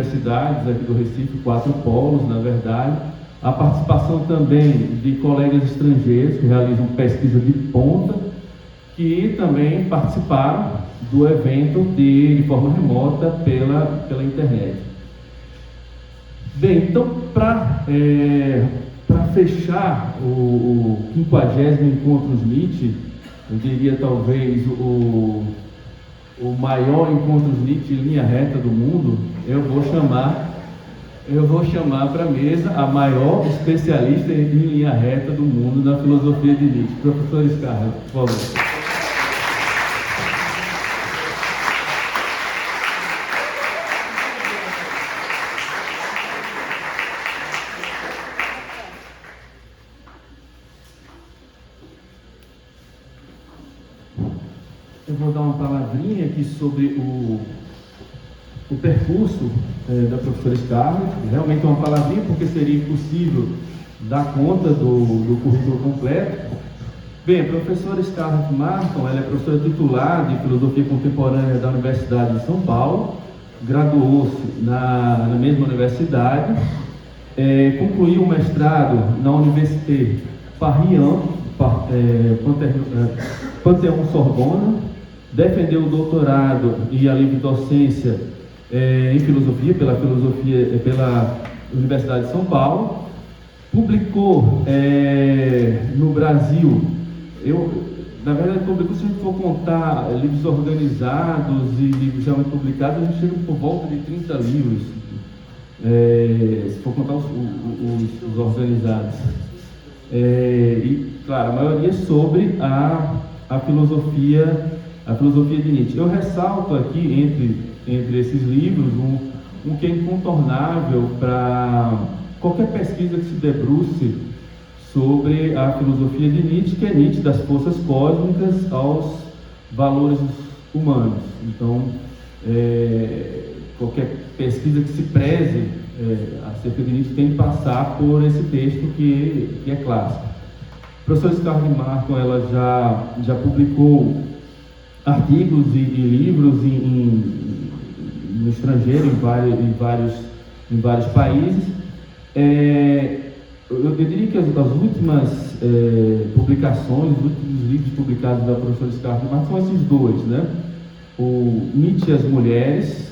universidades aqui do Recife, 4 polos, na verdade. A participação também de colegas estrangeiros que realizam pesquisa de ponta, que também participaram do evento de forma remota pela internet. Bem, então, para fechar o 50º Encontros NIT, eu diria talvez o maior Encontros NIT em linha reta do mundo, eu vou chamar para a mesa a maior especialista em linha reta do mundo na filosofia de Nietzsche, professor Scarlett, por favor. Eu vou dar uma palavrinha aqui sobre o percurso da professora Scarlett. Realmente é uma palavrinha, porque seria impossível dar conta do currículo completo. Bem, a professora Scarlett Marton, ela é professora titular de Filosofia Contemporânea da Universidade de São Paulo, graduou-se na mesma universidade, concluiu o mestrado na Université Panthéon-Sorbonne, defendeu o doutorado e a livre docência em filosofia pela Universidade de São Paulo, publicou no Brasil, na verdade publicou, se a gente for contar livros organizados e livros realmente publicados, a gente chega por volta de 30 livros, se for contar os organizados. E, claro, a maioria sobre a filosofia de Nietzsche. Eu ressalto aqui, entre esses livros, um que é incontornável para qualquer pesquisa que se debruce sobre a filosofia de Nietzsche, que é Nietzsche, das forças cósmicas aos valores humanos. Então, qualquer pesquisa que se preze acerca de Nietzsche tem que passar por esse texto que é clássico. A professora Scarlett Marton, ela já publicou artigos e livros no estrangeiro, em vários países. Eu diria que as últimas publicações, os últimos livros publicados da professora Scarlett Marton são esses dois, né? O Nietzsche e as Mulheres,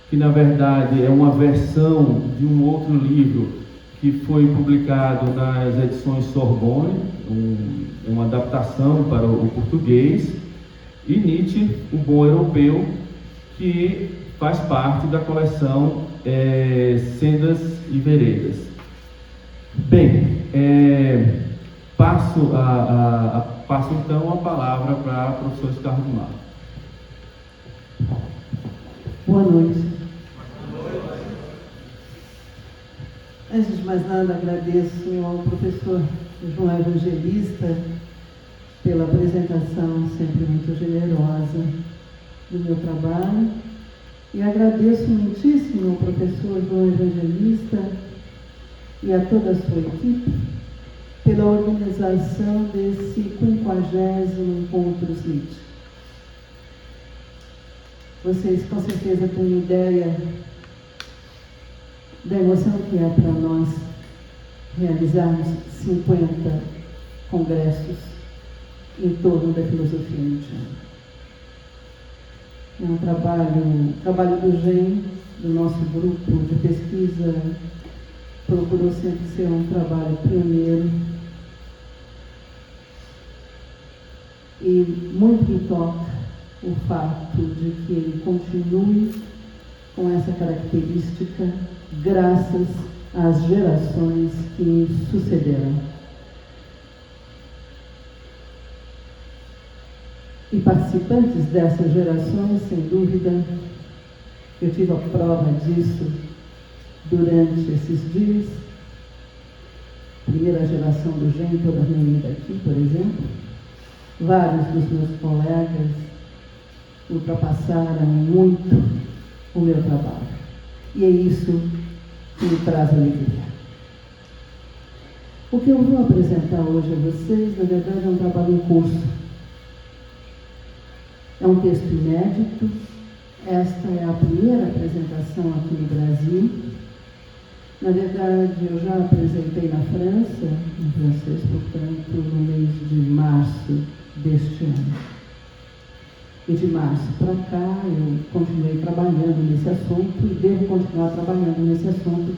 que na verdade é uma versão de um outro livro que foi publicado nas edições Sorbonne, uma adaptação para o português, e Nietzsche, o Bom Europeu, que faz parte da coleção Sendas e Veredas. Bem, passo então a palavra para a professora Scarlett Marton. Boa noite. Antes de mais nada, agradeço ao professor João Evangelista pela apresentação sempre muito generosa do meu trabalho, e agradeço muitíssimo ao professor João Evangelista e a toda a sua equipe pela organização desse 50º Encontros Nietzsche. Vocês com certeza têm ideia da emoção que é para nós realizarmos 50 congressos em torno da filosofia nietzschiana. É um trabalho do GEM, do nosso grupo de pesquisa, procurou sempre ser um trabalho pioneiro, e muito me toca o fato de que ele continue com essa característica graças às gerações que sucederam. E participantes dessas gerações, sem dúvida, eu tive a prova disso durante esses dias. Primeira geração do GEM, toda reunida aqui, por exemplo. Vários dos meus colegas ultrapassaram muito o meu trabalho. E é isso que me traz alegria. O que eu vou apresentar hoje a vocês, na verdade, é um trabalho em curso. É um texto inédito, Esta é a primeira apresentação aqui no Brasil. Na verdade, eu já apresentei na França, em francês, portanto, no mês de março deste ano. E de março para cá, eu continuei trabalhando nesse assunto e devo continuar trabalhando nesse assunto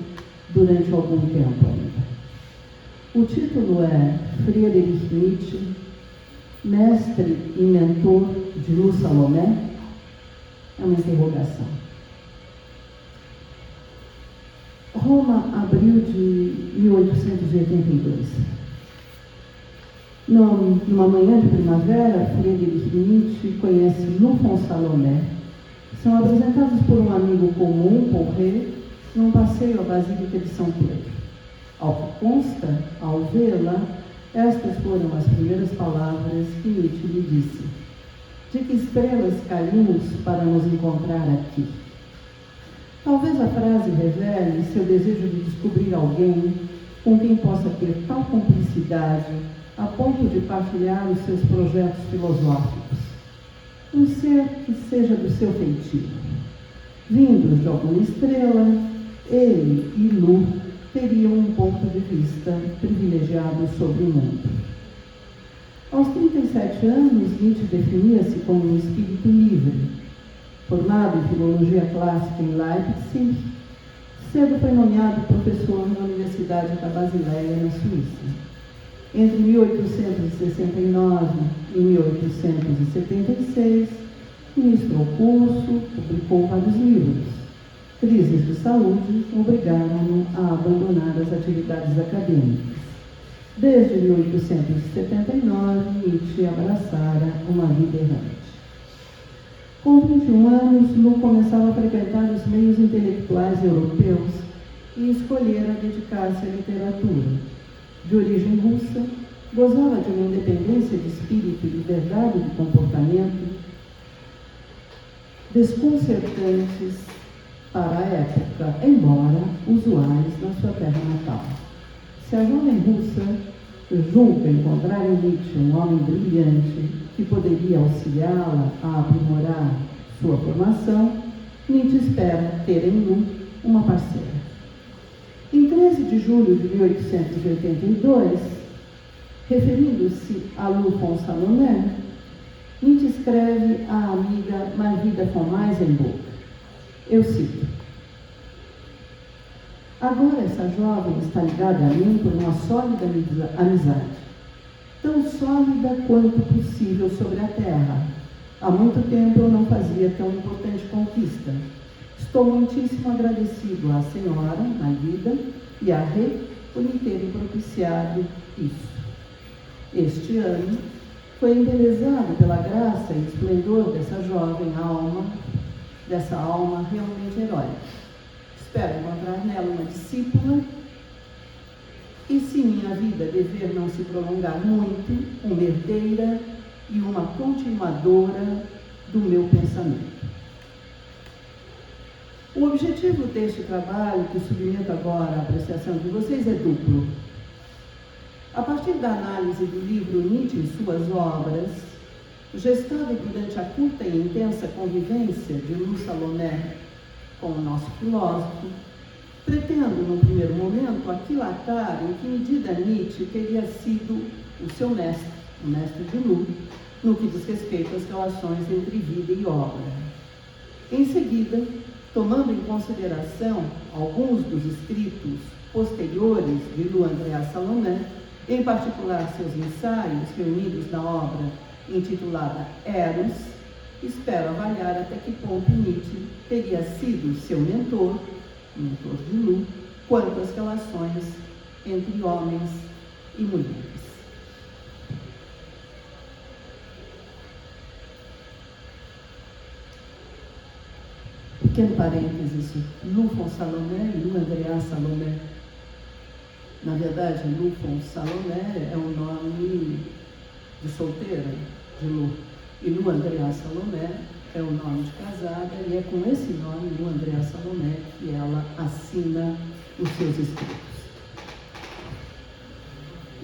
durante algum tempo ainda. O título é Friedrich Nietzsche, mestre e mentor de Lu Salomé? É uma interrogação. Roma, abril de 1882. Numa manhã de primavera, Friedrich Nietzsche conhece Lu Salomé. São apresentados por um amigo comum, Porré, num passeio à Basílica de São Pedro. Ao que consta, ao vê-la, estas foram as primeiras palavras que Nietzsche lhe disse: de que estrelas caímos para nos encontrar aqui? Talvez a frase revele seu desejo de descobrir alguém com quem possa ter tal cumplicidade a ponto de partilhar os seus projetos filosóficos. Um ser que seja do seu feitio. Vindos de alguma estrela, ele e Lu teriam um ponto de vista privilegiado sobre o mundo. Aos 37 anos, Nietzsche definia-se como um espírito livre. Formado em filologia clássica em Leipzig, cedo foi nomeado professor na Universidade da Basileia, na Suíça. Entre 1869 e 1876, ministrou curso, publicou vários livros. Crises de saúde obrigaram-no a abandonar as atividades acadêmicas. Desde 1879, Nietzsche abraçara uma vida errante. Com 21 anos, Lu começava a frequentar os meios intelectuais europeus e escolhera dedicar-se à literatura. De origem russa, gozava de uma independência de espírito e liberdade de comportamento desconcertantes para a época, embora usuais na sua terra natal. Se a jovem russa julga encontrar em Nietzsche um homem brilhante que poderia auxiliá-la a aprimorar sua formação, Nietzsche espera ter em Lu uma parceira. Em 13 de julho de 1882, referindo-se a Lu Salomé, Nietzsche escreve à amiga Marvida von Eisenburg. Eu cito: agora essa jovem está ligada a mim por uma sólida amizade, tão sólida quanto possível sobre a terra. Há muito tempo eu não fazia tão importante conquista. Estou muitíssimo agradecido à senhora, Marvida, e à Rê por me terem propiciado isso. Este ano foi embelezado pela graça e esplendor dessa jovem alma, dessa alma realmente heróica. Espero encontrar nela uma discípula e, se minha vida dever não se prolongar muito, uma herdeira e uma continuadora do meu pensamento. O objetivo deste trabalho, que submeto agora à apreciação de vocês, é duplo. A partir da análise do livro Nietzsche e suas obras, gestada durante a curta e intensa convivência de Lu Salomé com o nosso filósofo, pretendo, num primeiro momento, aquilatar em que medida Nietzsche teria sido o seu mestre, o mestre de Lu, no que diz respeito às relações entre vida e obra. Em seguida, tomando em consideração alguns dos escritos posteriores de Lu Andreas Salomé, em particular seus ensaios reunidos na obra intitulada Eros, espero avaliar até que ponto Nietzsche teria sido seu mentor de Lu, quanto às relações entre homens e mulheres. Pequeno parênteses, Lu Salomé e Lu Andreas Salomé. Na verdade, Lu Salomé é o nome de solteira de Lu, e Lu Andreas Salomé é o nome de casada, e é com esse nome, Lu Andreas Salomé, que ela assina os seus escritos.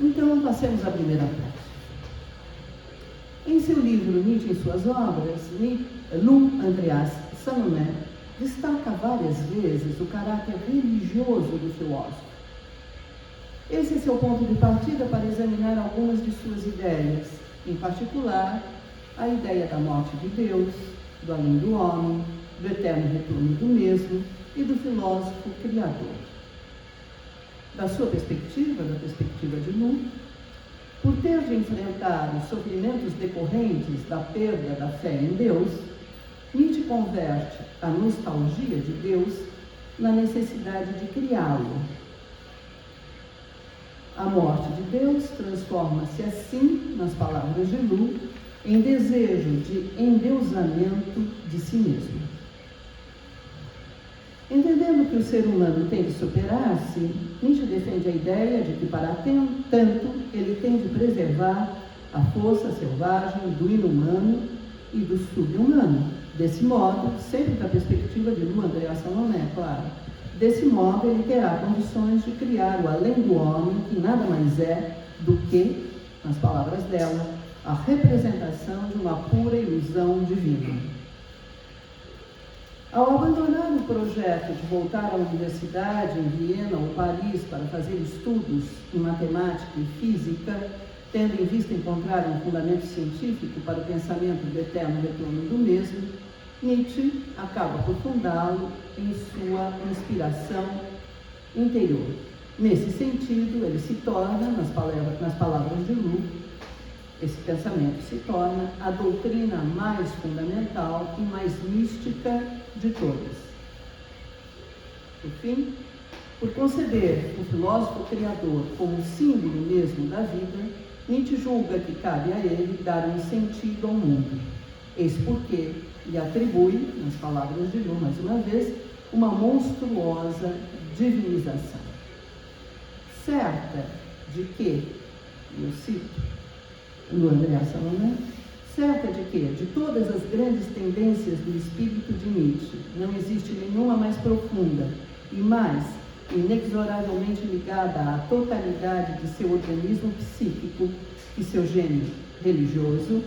Então, passemos à primeira parte. Em seu livro Nietzsche e suas obras, Lu Andreas Salomé destaca várias vezes o caráter religioso do filósofo. Esse é seu ponto de partida para examinar algumas de suas ideias, em particular, a ideia da morte de Deus, do além do homem, do eterno retorno do mesmo e do filósofo criador. Da sua perspectiva, da perspectiva de Lu, por ter de enfrentar os sofrimentos decorrentes da perda da fé em Deus, Nietzsche converte a nostalgia de Deus na necessidade de criá-lo. A morte de Deus transforma-se assim, nas palavras de Lu, em desejo de endeusamento de si mesmo. Entendendo que o ser humano tem de superar-se, Nietzsche defende a ideia de que, para tanto, ele tem de preservar a força selvagem do inumano e do subhumano. Desse modo, sempre da perspectiva de Lu Andréa Salomé, claro, desse modo ele terá condições de criar o além do homem, que nada mais é do que, nas palavras dela, a representação de uma pura ilusão divina. Ao abandonar o projeto de voltar à universidade em Viena ou Paris para fazer estudos em matemática e física, tendo em vista encontrar um fundamento científico para o pensamento do eterno retorno do mesmo, Nietzsche acaba por fundá-lo em sua inspiração interior. Nesse sentido, ele se torna, nas palavras de Lu, esse pensamento se torna a doutrina mais fundamental e mais mística de todas. Por fim, por conceber o filósofo criador como símbolo mesmo da vida, Nietzsche julga que cabe a ele dar um sentido ao mundo. Eis porque lhe atribui, nas palavras de Lu, mais uma vez, uma monstruosa divinização. Certa de que, eu cito, Lu Andréa Salomé, certa de que, de todas as grandes tendências do espírito de Nietzsche, não existe nenhuma mais profunda e mais inexoravelmente ligada à totalidade de seu organismo psíquico e seu gênio religioso.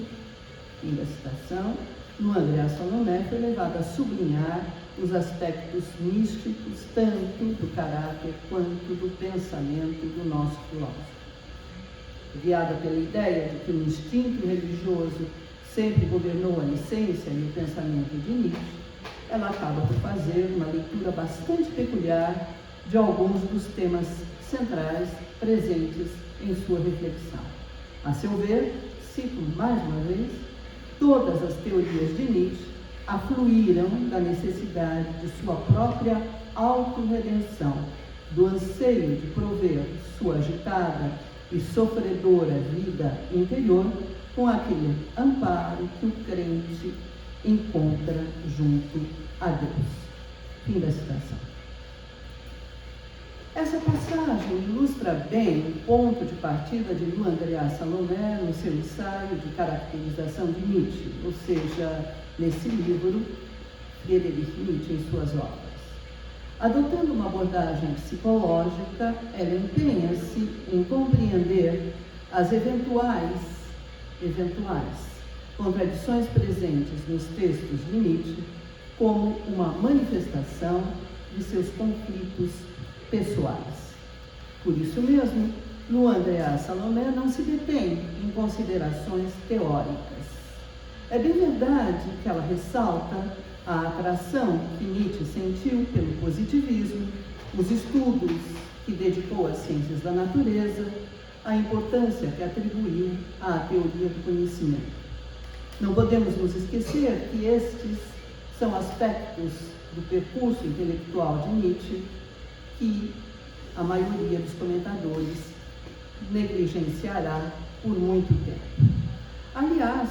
Fim da citação. Lu Andréa Salomé foi levada a sublinhar os aspectos místicos tanto do caráter quanto do pensamento do nosso filósofo. Guiada pela ideia de que o instinto religioso sempre governou a essência e o pensamento de Nietzsche, ela acaba por fazer uma leitura bastante peculiar de alguns dos temas centrais presentes em sua reflexão. A seu ver, cito mais uma vez, todas as teorias de Nietzsche afluíram da necessidade de sua própria autorredenção, do anseio de prover sua agitada e sofredora vida interior com aquele amparo que o crente encontra junto a Deus. Fim da citação. Essa passagem ilustra bem o ponto de partida de Lu Andréa Salomé no seu ensaio de caracterização de Nietzsche, ou seja, nesse livro, Friedrich Nietzsche em suas obras. Adotando uma abordagem psicológica, ela empenha-se em compreender as eventuais contradições presentes nos textos de Nietzsche como uma manifestação de seus conflitos pessoais. Por isso mesmo, Lu Andréa Salomé não se detém em considerações teóricas. É bem verdade que ela ressalta a atração que Nietzsche sentiu pelo positivismo, os estudos que dedicou às ciências da natureza, a importância que atribuiu à teoria do conhecimento. Não podemos nos esquecer que estes são aspectos do percurso intelectual de Nietzsche que a maioria dos comentadores negligenciará por muito tempo. Aliás,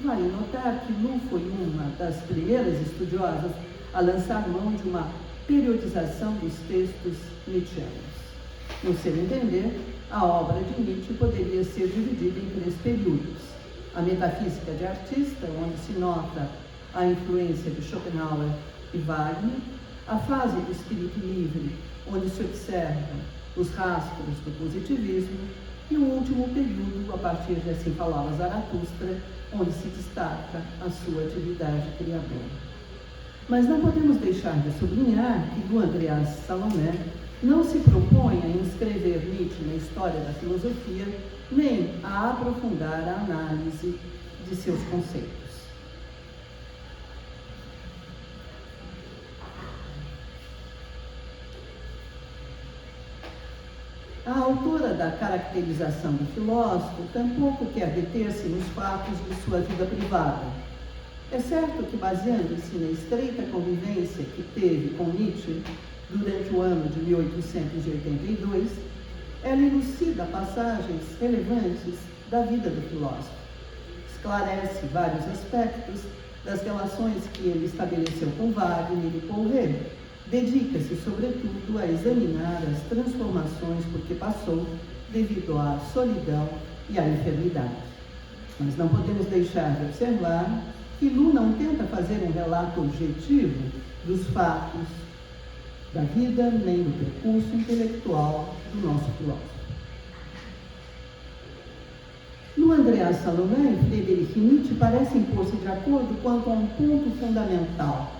vale notar que Lu foi uma das primeiras estudiosas a lançar mão de uma periodização dos textos nietzschianos. No seu entender, a obra de Nietzsche poderia ser dividida em 3 períodos: a metafísica de artista, onde se nota a influência de Schopenhauer e Wagner, a fase do espírito livre, onde se observam os rastros do positivismo, e o último período, a partir de Assim Falava Zaratustra, onde se destaca a sua atividade criadora. Mas não podemos deixar de sublinhar que do Andreas Salomé não se propõe a inscrever Nietzsche na história da filosofia, nem a aprofundar a análise de seus conceitos. A autora da caracterização do filósofo tampouco quer deter-se nos fatos de sua vida privada. É certo que, baseando-se na estreita convivência que teve com Nietzsche durante o ano de 1882, ela elucida passagens relevantes da vida do filósofo. Esclarece vários aspectos das relações que ele estabeleceu com Wagner e Poiré. Dedica-se, sobretudo, a examinar as transformações por que passou devido à solidão e à enfermidade. Mas não podemos deixar de observar que Lu não tenta fazer um relato objetivo dos fatos da vida nem do percurso intelectual do nosso filósofo. No Andreas Salomé e Friedrich Nietzsche parecem pôr-se de acordo quanto a um ponto fundamental.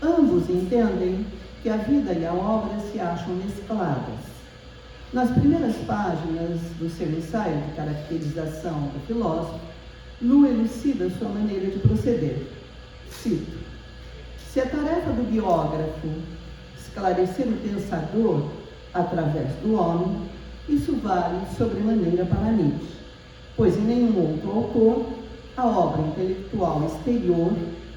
Ambos entendem que a vida e a obra se acham mescladas. Nas primeiras páginas do seu ensaio de caracterização do filósofo, Lu elucida sua maneira de proceder. Cito: se a tarefa do biógrafo esclarecer o pensador através do homem, isso vale sobremaneira para Nietzsche, pois em nenhum outro autor a obra intelectual exterior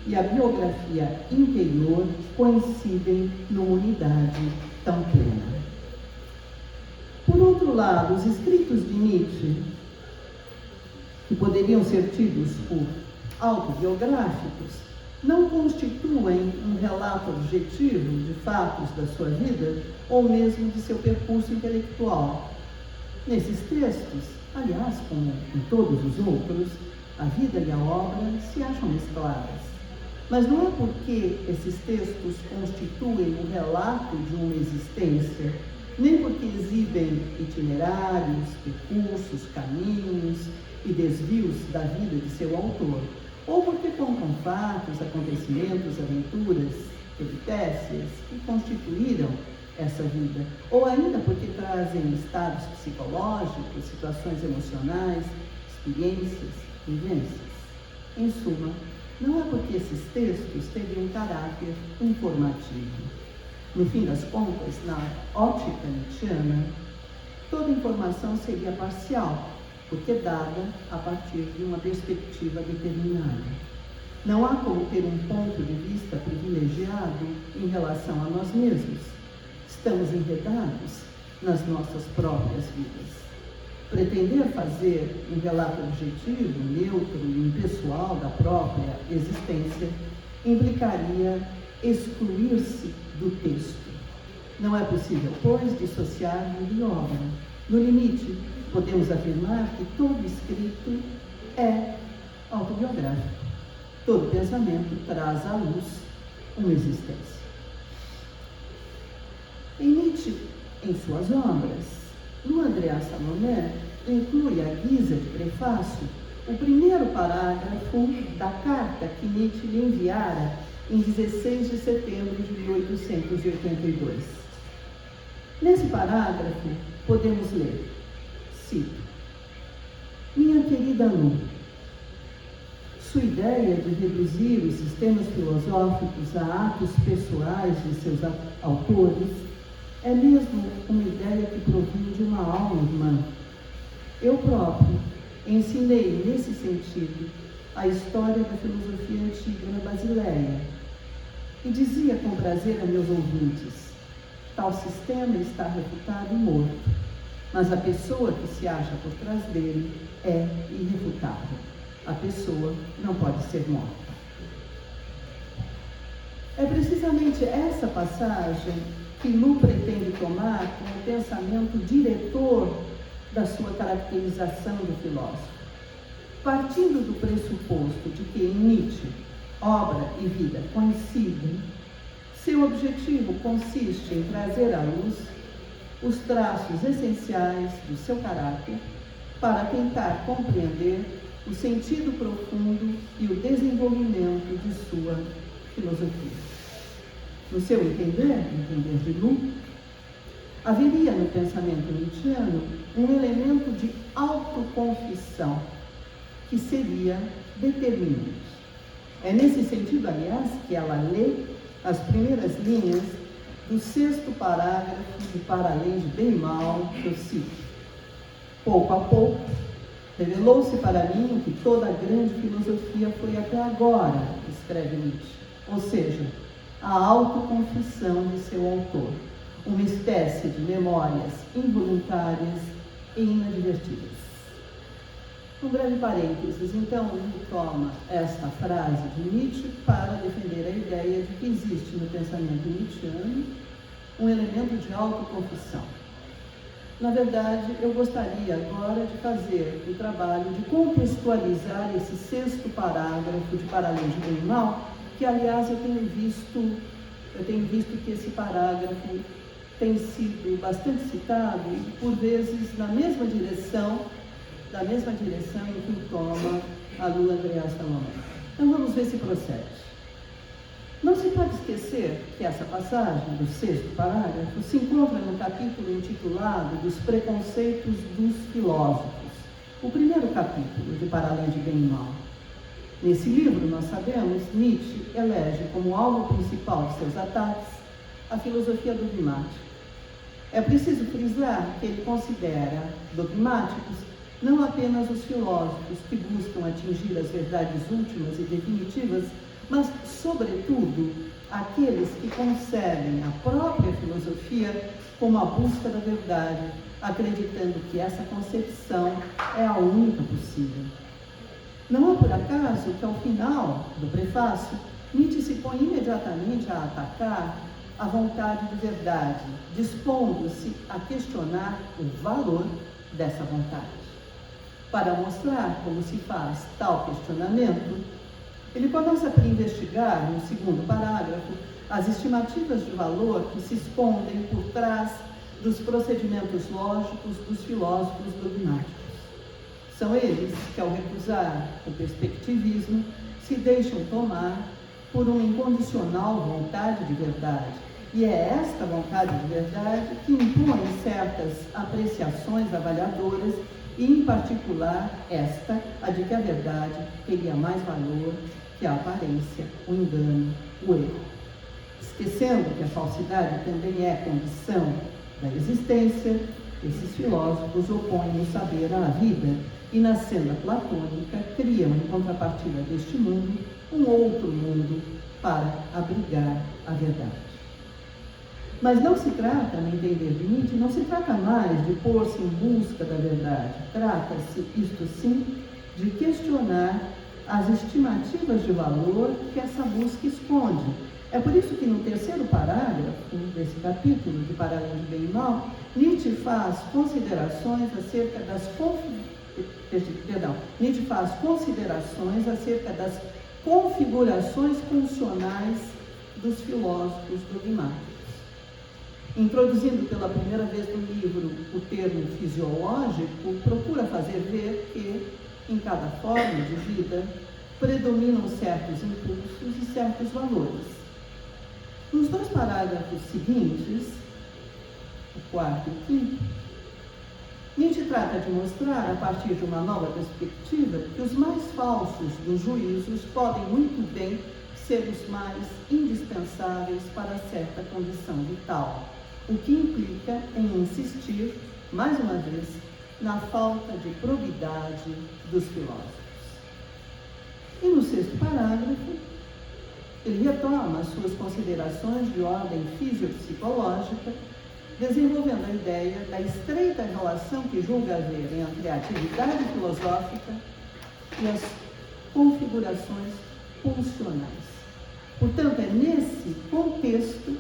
e a biografia interior coincidem numa unidade tão plena. Por outro lado, os escritos de Nietzsche, que poderiam ser tidos por autobiográficos, não constituem um relato objetivo de fatos da sua vida ou mesmo de seu percurso intelectual. Nesses textos, aliás, como em todos os outros, a vida e a obra se acham mescladas. Mas não é porque esses textos constituem o relato de uma existência, nem porque exibem itinerários, percursos, caminhos e desvios da vida de seu autor, ou porque contam fatos, acontecimentos, aventuras, peripécias que constituíram essa vida, ou ainda porque trazem estados psicológicos, situações emocionais, experiências, vivências. Em suma, não é porque esses textos teriam caráter informativo. No fim das contas, na ótica nietzschiana, toda informação seria parcial, porque dada a partir de uma perspectiva determinada. Não há como ter um ponto de vista privilegiado em relação a nós mesmos. Estamos enredados nas nossas próprias vidas. Pretender fazer um relato objetivo, neutro e impessoal da própria existência implicaria excluir-se do texto. Não é possível, pois, dissociar vida e obra. No limite, podemos afirmar que todo escrito é autobiográfico. Todo pensamento traz à luz uma existência. Em Nietzsche, em suas obras, no Andreas Salomé, inclui à guisa de prefácio o primeiro parágrafo da carta que Nietzsche lhe enviara em 16 de setembro de 1882. Nesse parágrafo, podemos ler, cito: minha querida Lu, sua ideia de reduzir os sistemas filosóficos a atos pessoais de seus autores é mesmo uma ideia que provém de uma alma irmã. Eu próprio ensinei, nesse sentido, a história da filosofia antiga na Basileia e dizia com prazer a meus ouvintes: tal sistema está refutado e morto, mas a pessoa que se acha por trás dele é irrefutável. A pessoa não pode ser morta. É precisamente essa passagem que Lu pretende tomar como pensamento diretor da sua caracterização do filósofo. Partindo do pressuposto de que em Nietzsche obra e vida coincidem, seu objetivo consiste em trazer à luz os traços essenciais do seu caráter para tentar compreender o sentido profundo e o desenvolvimento de sua filosofia. No seu entender de Lu, haveria no pensamento nietzschiano um elemento de autoconfissão que seria determinante. É nesse sentido, aliás, que ela lê as primeiras linhas do 6º parágrafo de Para Além de Bem e Mal, que eu cito. Pouco a pouco, revelou-se para mim que toda a grande filosofia foi até agora, escreve Nietzsche, ou seja, a autoconfissão de seu autor, uma espécie de memórias involuntárias e inadvertidas. Um breve parênteses, então, ele toma esta frase de Nietzsche para defender a ideia de que existe no pensamento nietzschiano um elemento de autoconfissão. Na verdade, eu gostaria agora de fazer o trabalho de contextualizar esse 6º parágrafo de Para Além de Bem e Mal, que, aliás, eu tenho visto que esse parágrafo tem sido bastante citado e, por vezes, na mesma direção em que toma a Lu Andréa Salomé. Então, vamos ver se procede. Não se pode esquecer que essa passagem do 6º parágrafo se encontra no capítulo intitulado Dos Preconceitos dos Filósofos, o primeiro capítulo de Para Além de Bem e Mal. Nesse livro, nós sabemos, Nietzsche elege como alvo principal de seus ataques a filosofia dogmática. É preciso frisar que ele considera dogmáticos não apenas os filósofos que buscam atingir as verdades últimas e definitivas, mas, sobretudo, aqueles que concebem a própria filosofia como a busca da verdade, acreditando que essa concepção é a única possível. Não é por acaso que, ao final do prefácio, Nietzsche se põe imediatamente a atacar a vontade de verdade, dispondo-se a questionar o valor dessa vontade. Para mostrar como se faz tal questionamento, ele começa por investigar, no 2º parágrafo, as estimativas de valor que se escondem por trás dos procedimentos lógicos dos filósofos dogmáticos. São eles que, ao recusar o perspectivismo, se deixam tomar por uma incondicional vontade de verdade. E é esta vontade de verdade que impõe certas apreciações avaliadoras e, em particular, esta, a de que a verdade teria mais valor que a aparência, o engano, o erro. Esquecendo que a falsidade também é condição da existência, esses filósofos opõem o saber à vida e, na senda platônica, criam, em contrapartida deste mundo, um outro mundo para abrigar a verdade. Mas não se trata, no entender de Nietzsche, não se trata mais de pôr-se em busca da verdade. Trata-se, isto sim, de questionar as estimativas de valor que essa busca esconde. É por isso que, no 3º parágrafo desse capítulo, de Para Além de Bem e Mal, Nietzsche faz considerações acerca das configurações funcionais dos filósofos dogmáticos. Introduzindo pela primeira vez no livro o termo fisiológico, procura fazer ver que, em cada forma de vida, predominam certos impulsos e certos valores. Nos 2 parágrafos seguintes, o 4º e o 5º, Nietzsche trata de mostrar, a partir de uma nova perspectiva, que os mais falsos dos juízos podem muito bem ser os mais indispensáveis para certa condição vital, o que implica em insistir, mais uma vez, na falta de probidade dos filósofos. E no 6º parágrafo, ele retoma as suas considerações de ordem fisiopsicológica, desenvolvendo a ideia da estreita relação que julga haver entre a atividade filosófica e as configurações pulsionais. Portanto, é nesse contexto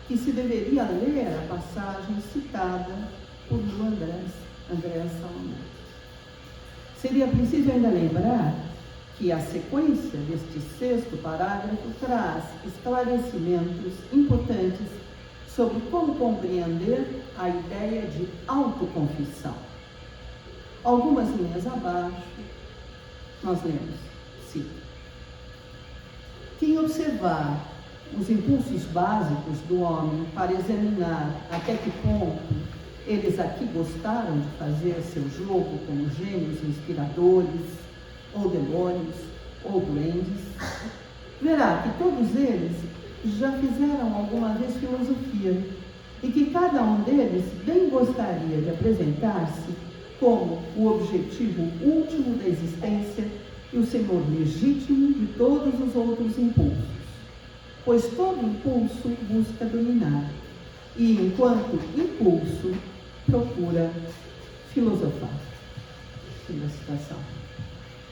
que se deveria ler a passagem citada por Lu Andréa Salomé. Seria preciso ainda lembrar que a sequência deste 6º parágrafo traz esclarecimentos importantes sobre como compreender a ideia de autoconfissão. Algumas linhas abaixo, nós lemos, cito: Quem observar os impulsos básicos do homem para examinar até que ponto eles aqui gostaram de fazer seu jogo como gênios inspiradores, ou demônios, ou duendes, verá que todos eles já fizeram alguma vez filosofia e que cada um deles bem gostaria de apresentar-se como o objetivo último da existência e o senhor legítimo de todos os outros impulsos, pois todo impulso busca dominar e, enquanto impulso, procura filosofar. Fim da citação.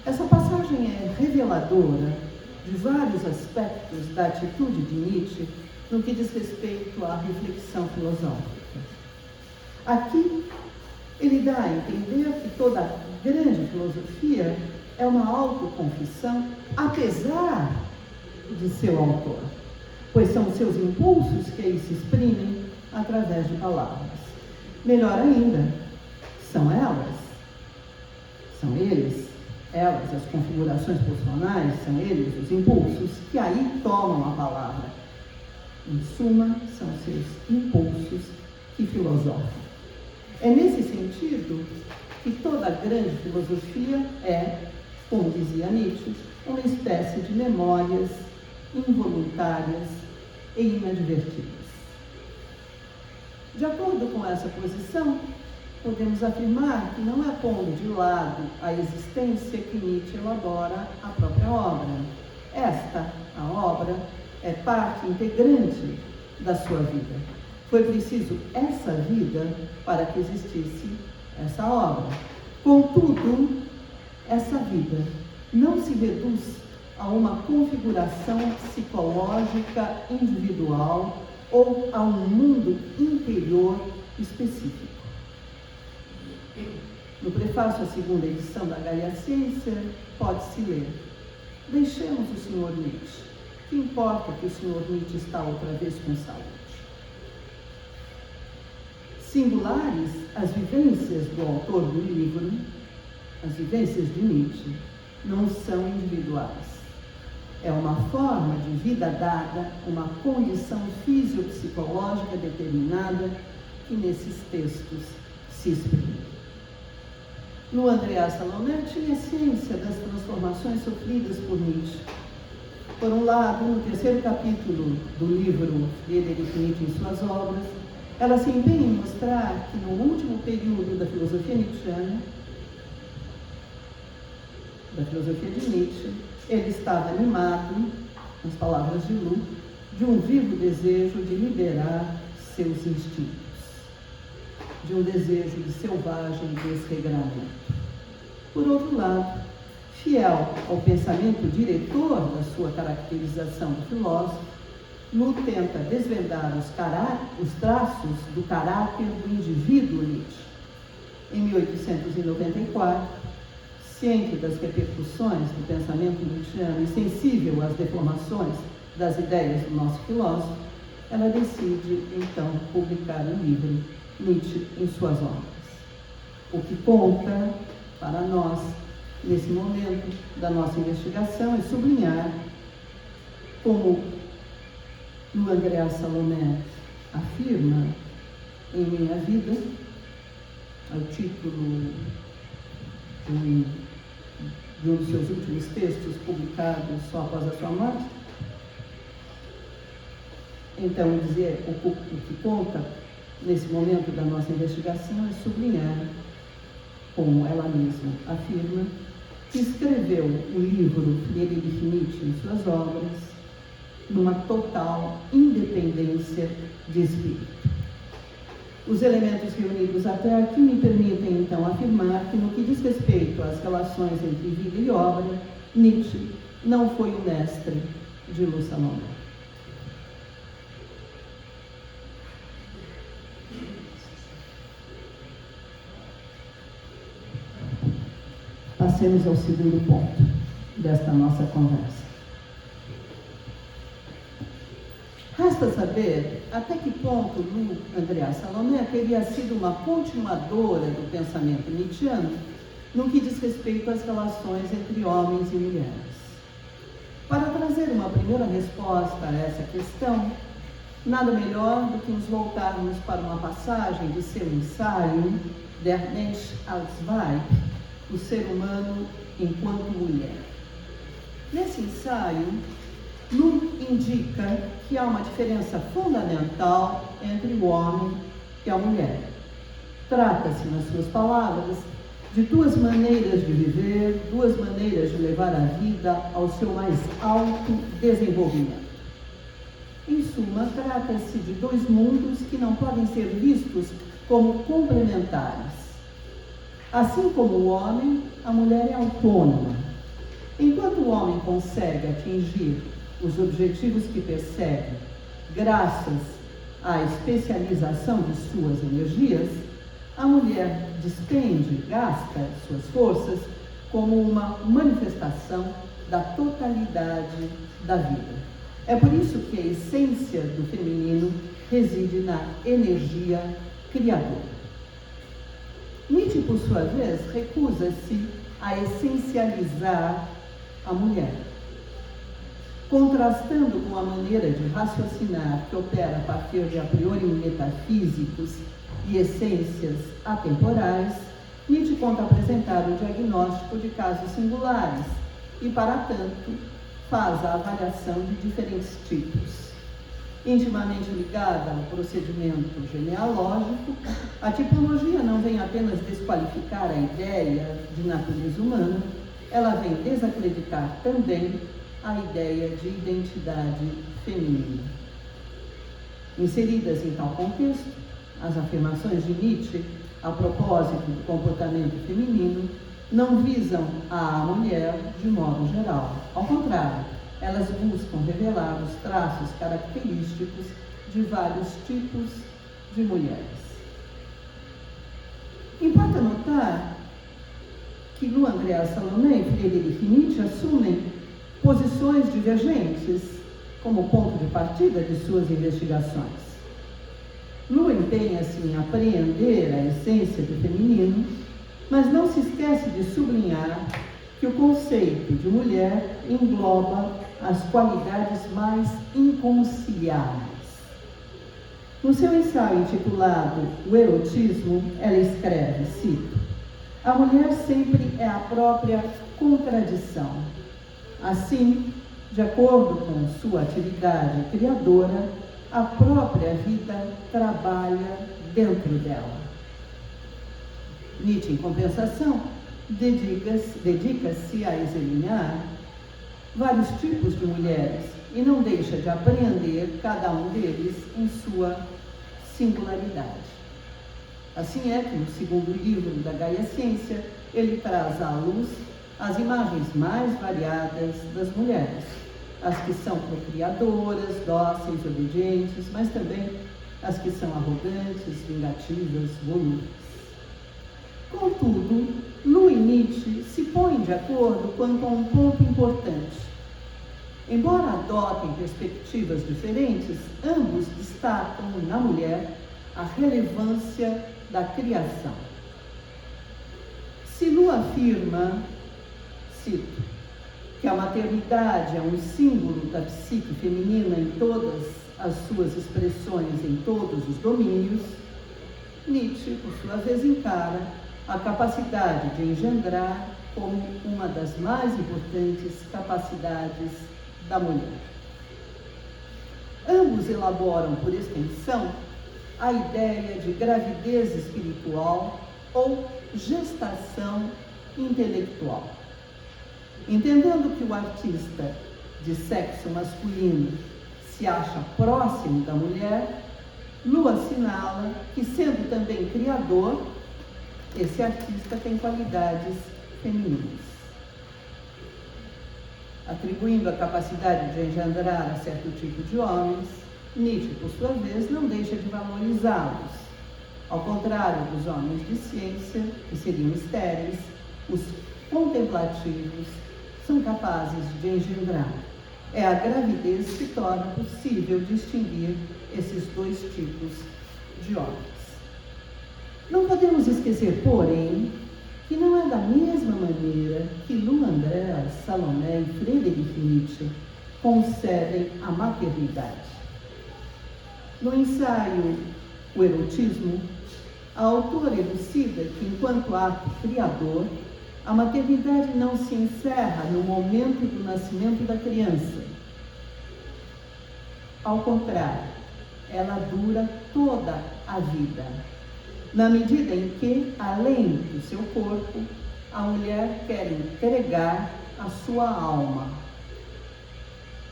Essa passagem é reveladora de vários aspectos da atitude de Nietzsche no que diz respeito à reflexão filosófica. Aqui, ele dá a entender que toda grande filosofia é uma autoconfissão, apesar de seu autor, pois são seus impulsos que aí se exprimem através de palavras. Melhor ainda, são eles, elas, as configurações personais, são eles, os impulsos, que aí tomam a palavra. Em suma, são seus impulsos que filosofam. É nesse sentido que toda grande filosofia é, como dizia Nietzsche, uma espécie de memórias involuntárias e inadvertidas. De acordo com essa posição, podemos afirmar que não é pondo de lado a existência que Nietzsche elabora a própria obra. Esta, a obra, é parte integrante da sua vida. Foi preciso essa vida para que existisse essa obra. Contudo, essa vida não se reduz a uma configuração psicológica individual ou a um mundo interior específico. No prefácio à segunda edição da Gaia Ciência, pode-se ler: deixemos o Sr. Nietzsche. Que importa que o Sr. Nietzsche está outra vez com saúde? Singulares, as vivências do autor do livro, as vivências de Nietzsche, não são individuais. É uma forma de vida dada, uma condição fisiopsicológica determinada que nesses textos se exprime. No Andreas Salomé tinha ciência das transformações sofridas por Nietzsche. Por um lado, no terceiro capítulo do livro Friedrich Nietzsche em suas obras, ela se empenha em mostrar que no último período da filosofia nietzschiana, da filosofia de Nietzsche, ele estava animado, nas palavras de Lu, de um vivo desejo de liberar seus instintos, de um desejo de selvagem desregramento. Por outro lado, fiel ao pensamento diretor da sua caracterização do filósofo, Lu tenta desvendar os traços do caráter do indivíduo Nietzsche. Em 1894, ciente das repercussões do pensamento nietzschiano e sensível às deformações das ideias do nosso filósofo, ela decide, então, publicar o livro Nietzsche em suas obras. O que conta para nós, nesse momento da nossa investigação, é sublinhar como o Andreas Salomé afirma em Minha Vida, é o título de um dos seus últimos textos publicados só após a sua morte. Então, dizer o que conta nesse momento da nossa investigação é sublinhar, como ela mesma afirma, que escreveu o livro Friedrich Nietzsche em suas obras numa total independência de espírito. Os elementos reunidos até aqui me permitem, então, afirmar que, no que diz respeito às relações entre vida e obra, Nietzsche não foi o mestre de Lu Salomé. Passemos ao segundo ponto desta nossa conversa. Resta saber até que ponto Lu Andreas Salomé teria sido uma continuadora do pensamento nietzschiano no que diz respeito às relações entre homens e mulheres. Para trazer uma primeira resposta a essa questão, nada melhor do que nos voltarmos para uma passagem de seu ensaio, Der Mensch als Weib, o ser humano enquanto mulher. Nesse ensaio, Lu indica que há uma diferença fundamental entre o homem e a mulher. Trata-se, nas suas palavras, de duas maneiras de viver, duas maneiras de levar a vida ao seu mais alto desenvolvimento. Em suma, trata-se de dois mundos que não podem ser vistos como complementares. Assim como o homem, a mulher é autônoma. Enquanto o homem consegue atingir os objetivos que persegue graças à especialização de suas energias, a mulher despende, gasta suas forças como uma manifestação da totalidade da vida. É por isso que a essência do feminino reside na energia criadora. Nietzsche, por sua vez, recusa-se a essencializar a mulher, contrastando com a maneira de raciocinar que opera a partir de a priori metafísicos e essências atemporais. Nietzsche conta apresentar o diagnóstico de casos singulares e, para tanto, faz a avaliação de diferentes tipos. Intimamente ligada ao procedimento genealógico, a tipologia não vem apenas desqualificar a ideia de natureza humana, ela vem desacreditar também a ideia de identidade feminina. Inseridas em tal contexto, as afirmações de Nietzsche a propósito do comportamento feminino não visam a mulher de modo geral. Ao contrário, elas buscam revelar os traços característicos de vários tipos de mulheres. Importa notar que Lu Andreas Salomé e Friedrich Nietzsche assumem posições divergentes como ponto de partida de suas investigações. Lu empenha-se em apreender a essência do feminino, mas não se esquece de sublinhar que o conceito de mulher engloba as qualidades mais inconciliáveis. No seu ensaio intitulado O Erotismo, ela escreve, cito: "A mulher sempre é a própria contradição. Assim, de acordo com sua atividade criadora, a própria vida trabalha dentro dela." Nietzsche, em compensação, dedica-se a examinar vários tipos de mulheres e não deixa de apreender cada um deles em sua singularidade. Assim é que, no segundo livro da Gaia Ciência, ele traz à luz as imagens mais variadas das mulheres, as que são procriadoras, dóceis, obedientes, mas também as que são arrogantes, vingativas, volúveis. Contudo, Lu e Nietzsche se põem de acordo quanto a um ponto importante. Embora adotem perspectivas diferentes, ambos destacam na mulher a relevância da criação. Se Lu afirma, cito, que a maternidade é um símbolo da psique feminina em todas as suas expressões, em todos os domínios, Nietzsche, por sua vez, encara a capacidade de engendrar como uma das mais importantes capacidades da mulher. Ambos elaboram, por extensão, a ideia de gravidez espiritual ou gestação intelectual. Entendendo que o artista de sexo masculino se acha próximo da mulher, Lu assinala que, sendo também criador, esse artista tem qualidades femininas. Atribuindo a capacidade de engendrar a certo tipo de homens, Nietzsche, por sua vez, não deixa de valorizá-los. Ao contrário dos homens de ciência, que seriam estéreis, os contemplativos são capazes de engendrar. É a gravidez que torna possível distinguir esses dois tipos de homens. Não podemos esquecer, porém, que não é da mesma maneira que Lu Andreas, Salomé e Friedrich Nietzsche concebem a maternidade. No ensaio O Erotismo, a autora elucida que, enquanto ato criador, a maternidade não se encerra no momento do nascimento da criança. Ao contrário, ela dura toda a vida, na medida em que, além do seu corpo, a mulher quer entregar a sua alma.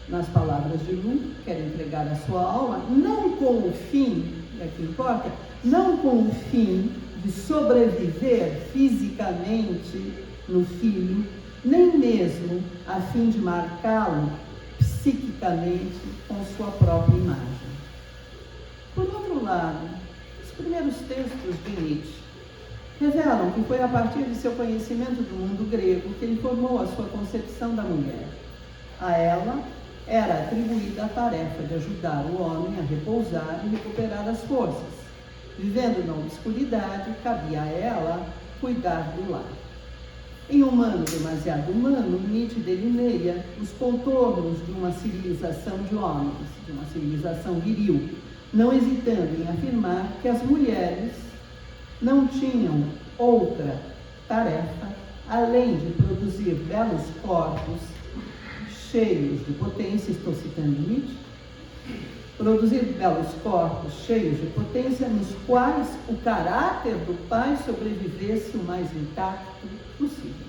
Nas palavras de Lu, quer entregar a sua alma, não com o fim, é que importa, não com o fim de sobreviver fisicamente no filho, nem mesmo a fim de marcá-lo psiquicamente com sua própria imagem. Por outro lado, os primeiros textos de Nietzsche revelam que foi a partir de seu conhecimento do mundo grego que ele formou a sua concepção da mulher. A ela era atribuída a tarefa de ajudar o homem a repousar e recuperar as forças. Vivendo na obscuridade, cabia a ela cuidar do lar. Em Humano Demasiado Humano, Nietzsche delineia os contornos de uma civilização de homens, de uma civilização viril, não hesitando em afirmar que as mulheres não tinham outra tarefa além de produzir belos corpos cheios de potência, estou citando Nietzsche, produzir belos corpos cheios de potência nos quais o caráter do pai sobrevivesse o mais intacto possível.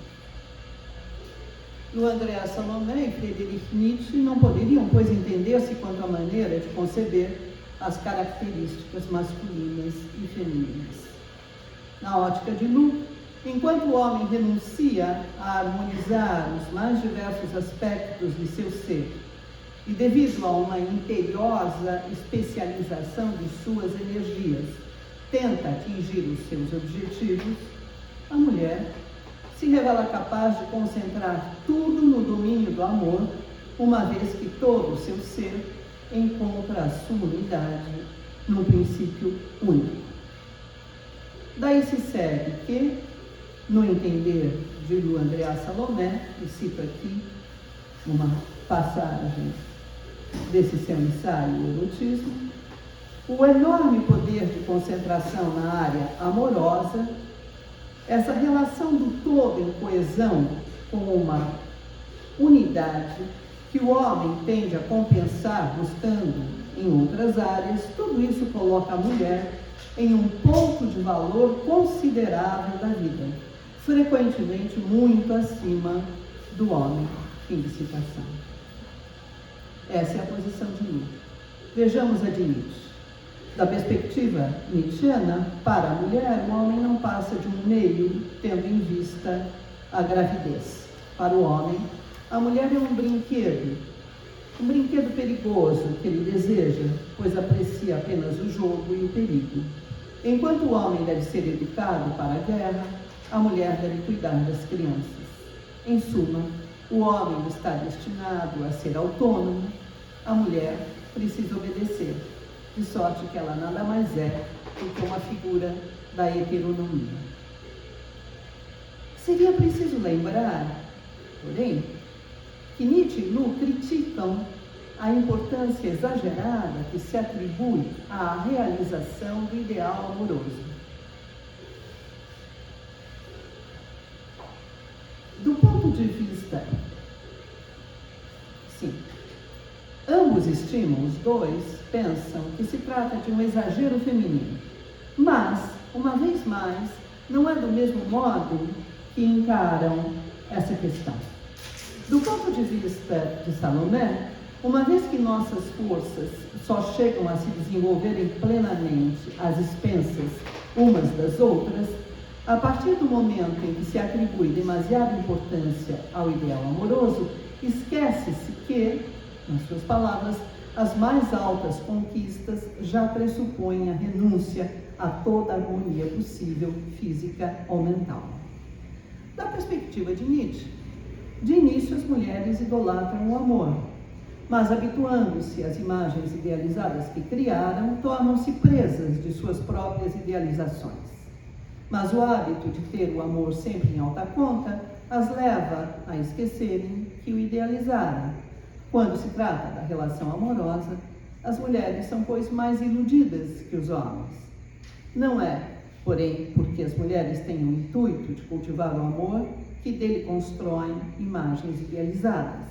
Lu Andreas Salomé e Friedrich Nietzsche não poderiam, pois, entender-se quanto à maneira de conceber as características masculinas e femininas. Na ótica de Lu, enquanto o homem renuncia a harmonizar os mais diversos aspectos de seu ser e, devido a uma imperiosa especialização de suas energias, tenta atingir os seus objetivos, a mulher se revela capaz de concentrar tudo no domínio do amor, uma vez que todo o seu ser encontra a sua unidade num princípio único. Daí se segue que, no entender de Lu Andreas Salomé, e cito aqui uma passagem desse seu ensaio, O Erotismo, o enorme poder de concentração na área amorosa, essa relação do todo em coesão com uma unidade que o homem tende a compensar buscando em outras áreas, tudo isso coloca a mulher em um ponto de valor considerável da vida, frequentemente muito acima do homem. Fim de citação. Essa é a posição de Lu. Vejamos a de Nietzsche. Da perspectiva nietzschiana, para a mulher, o homem não passa de um meio, tendo em vista a gravidez. Para o homem, a mulher é um brinquedo perigoso que ele deseja, pois aprecia apenas o jogo e o perigo. Enquanto o homem deve ser educado para a guerra, a mulher deve cuidar das crianças. Em suma, o homem está destinado a ser autônomo, a mulher precisa obedecer, de sorte que ela nada mais é do que uma figura da heteronomia. Seria preciso lembrar, porém, que Nietzsche e Lu criticam a importância exagerada que se atribui à realização do ideal amoroso. Do ponto de vista, sim, ambos estimam, os dois pensam que se trata de um exagero feminino, mas, uma vez mais, não é do mesmo modo que encaram essa questão. Do ponto de vista de Salomé, uma vez que nossas forças só chegam a se desenvolverem plenamente às expensas umas das outras, a partir do momento em que se atribui demasiada importância ao ideal amoroso, esquece-se que, nas suas palavras, as mais altas conquistas já pressupõem a renúncia a toda harmonia possível, física ou mental. Da perspectiva de Nietzsche, de início as mulheres idolatram o amor, mas habituando-se às imagens idealizadas que criaram, tornam-se presas de suas próprias idealizações. Mas o hábito de ter o amor sempre em alta conta as leva a esquecerem que o idealizaram. Quando se trata da relação amorosa, as mulheres são, pois, mais iludidas que os homens. Não é, porém, porque as mulheres têm o intuito de cultivar o amor que dele constroem imagens idealizadas.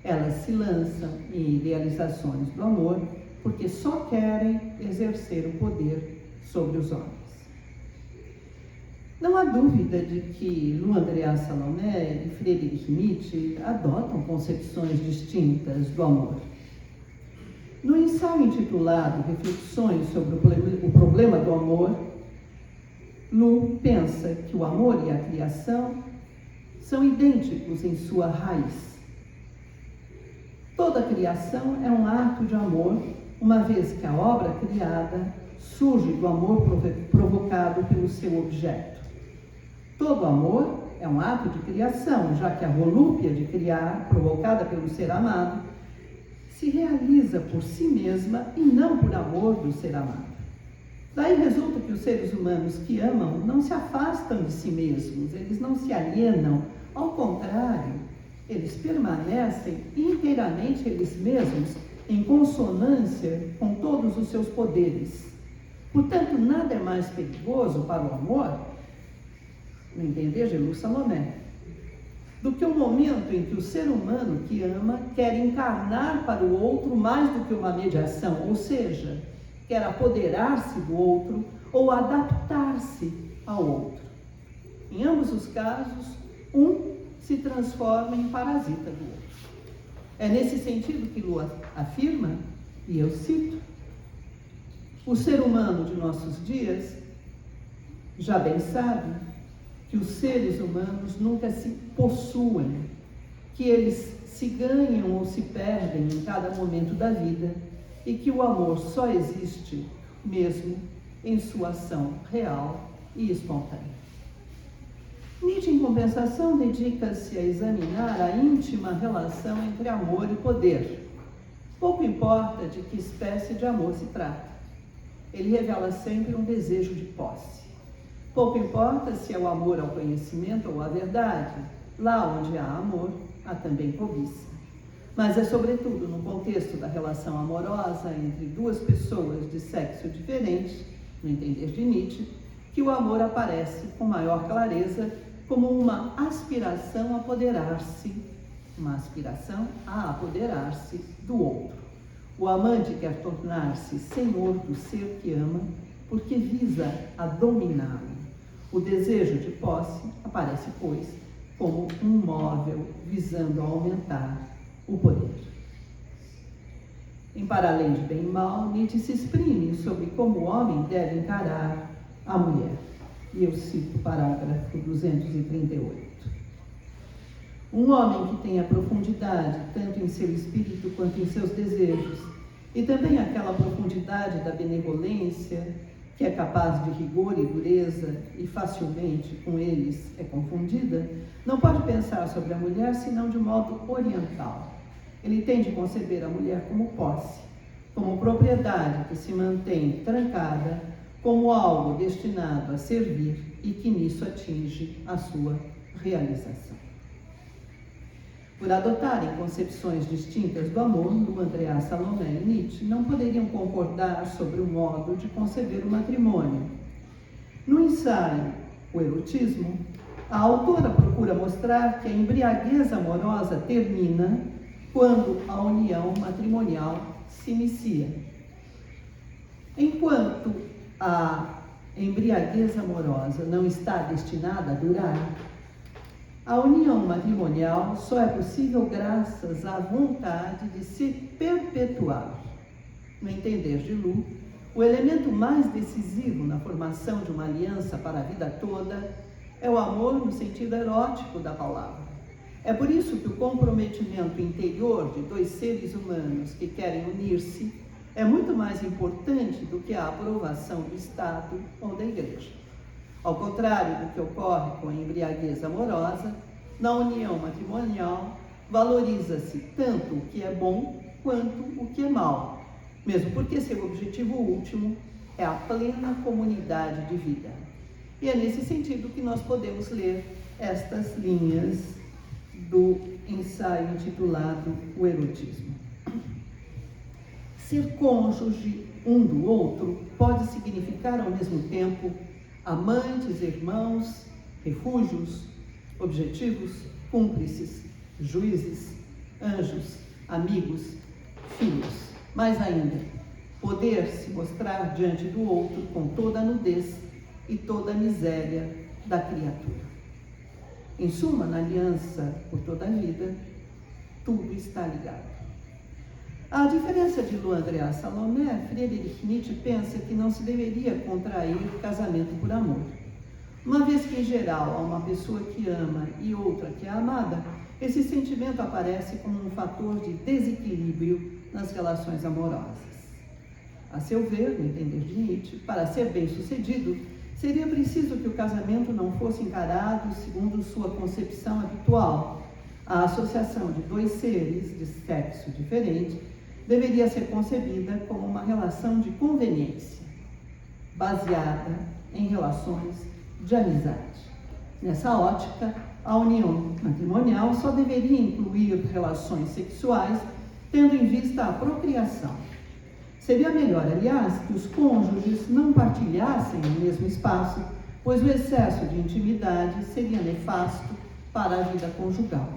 Elas se lançam em idealizações do amor porque só querem exercer o poder sobre os homens. Não há dúvida de que Lu Andreas Salomé e Friedrich Nietzsche adotam concepções distintas do amor. No ensaio intitulado Reflexões sobre o Problema do Amor, Lu pensa que o amor e a criação são idênticos em sua raiz. Toda criação é um ato de amor, uma vez que a obra criada surge do amor provocado pelo seu objeto. Todo amor é um ato de criação, já que a volúpia de criar, provocada pelo ser amado, se realiza por si mesma e não por amor do ser amado. Daí resulta que os seres humanos que amam não se afastam de si mesmos, eles não se alienam, ao contrário, eles permanecem inteiramente eles mesmos, em consonância com todos os seus poderes. Portanto, nada é mais perigoso para o amor, no entender de Lu Salomé, do que o momento em que o ser humano que ama quer encarnar para o outro mais do que uma mediação, ou seja, quer apoderar-se do outro ou adaptar-se ao outro. Em ambos os casos, um se transforma em parasita do outro. É nesse sentido que Lu afirma, e eu cito, o ser humano de nossos dias já bem sabe que os seres humanos nunca se possuem, que eles se ganham ou se perdem em cada momento da vida e que o amor só existe mesmo em sua ação real e espontânea. Nietzsche, em compensação, dedica-se a examinar a íntima relação entre amor e poder. Pouco importa de que espécie de amor se trata. Ele revela sempre um desejo de posse. Pouco importa se é o amor ao conhecimento ou à verdade. Lá onde há amor, há também cobiça. Mas é sobretudo no contexto da relação amorosa entre duas pessoas de sexo diferente, no entender de Nietzsche, que o amor aparece com maior clareza como uma aspiração a apoderar-se do outro. O amante quer tornar-se senhor do ser que ama porque visa a dominá-lo. O desejo de posse aparece, pois, como um móvel visando aumentar o poder. Em Para Além de Bem e Mal, Nietzsche se exprime sobre como o homem deve encarar a mulher. E eu cito o parágrafo 238. Um homem que tenha profundidade, tanto em seu espírito quanto em seus desejos, e também aquela profundidade da benevolência, que é capaz de rigor e dureza e facilmente com eles é confundida, não pode pensar sobre a mulher senão de modo oriental. Ele tem de conceber a mulher como posse, como propriedade que se mantém trancada, como algo destinado a servir e que nisso atinge a sua realização. Por adotarem concepções distintas do amor, Lu Andreas Salomé e Nietzsche não poderiam concordar sobre o modo de conceber o matrimônio. No ensaio O Erotismo, a autora procura mostrar que a embriaguez amorosa termina quando a união matrimonial se inicia. Enquanto a embriaguez amorosa não está destinada a durar, a união matrimonial só é possível graças à vontade de se perpetuar. No entender de Lu, o elemento mais decisivo na formação de uma aliança para a vida toda é o amor no sentido erótico da palavra. É por isso que o comprometimento interior de dois seres humanos que querem unir-se é muito mais importante do que a aprovação do Estado ou da Igreja. Ao contrário do que ocorre com a embriaguez amorosa, na união matrimonial valoriza-se tanto o que é bom quanto o que é mal, mesmo porque seu objetivo último é a plena comunidade de vida. E é nesse sentido que nós podemos ler estas linhas do ensaio intitulado O Erotismo. Ser cônjuge um do outro pode significar ao mesmo tempo amantes, irmãos, refúgios, objetivos, cúmplices, juízes, anjos, amigos, filhos. Mais ainda, poder se mostrar diante do outro com toda a nudez e toda a miséria da criatura. Em suma, na aliança por toda a vida, tudo está ligado. À diferença de Lu Andreas Salomé, Friedrich Nietzsche pensa que não se deveria contrair casamento por amor. Uma vez que, em geral, há uma pessoa que ama e outra que é amada, esse sentimento aparece como um fator de desequilíbrio nas relações amorosas. A seu ver, no entender de Nietzsche, para ser bem-sucedido, seria preciso que o casamento não fosse encarado segundo sua concepção habitual. A associação de dois seres de sexo diferente deveria ser concebida como uma relação de conveniência, baseada em relações de amizade. Nessa ótica, a união matrimonial só deveria incluir relações sexuais, tendo em vista a procriação. Seria melhor, aliás, que os cônjuges não partilhassem o mesmo espaço, pois o excesso de intimidade seria nefasto para a vida conjugal.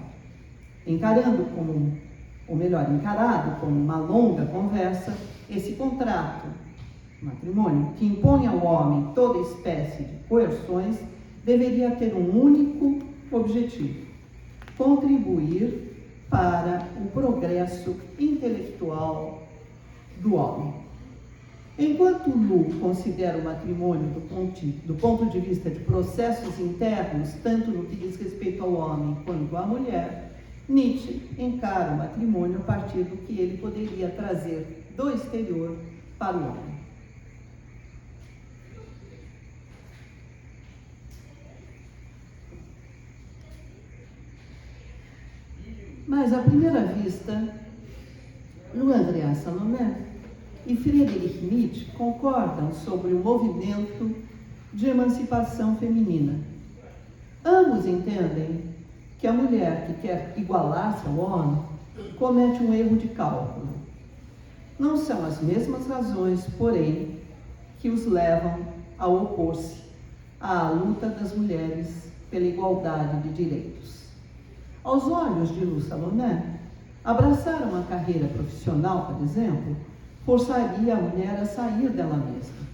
encarado como uma longa conversa, esse contrato, matrimônio, que impõe ao homem toda espécie de coerções, deveria ter um único objetivo: contribuir para o progresso intelectual do homem. Enquanto Lu considera o matrimônio do ponto de vista de processos internos, tanto no que diz respeito ao homem quanto à mulher, Nietzsche encara o matrimônio a partir do que ele poderia trazer do exterior para o homem. Mas, à primeira vista, Lu Andreas Salomé e Friedrich Nietzsche concordam sobre o movimento de emancipação feminina. Ambos entendem que a mulher que quer igualar-se ao homem comete um erro de cálculo. Não são as mesmas razões, porém, que os levam a opor-se à luta das mulheres pela igualdade de direitos. Aos olhos de Lu Salomé, abraçar uma carreira profissional, por exemplo, forçaria a mulher a sair dela mesma.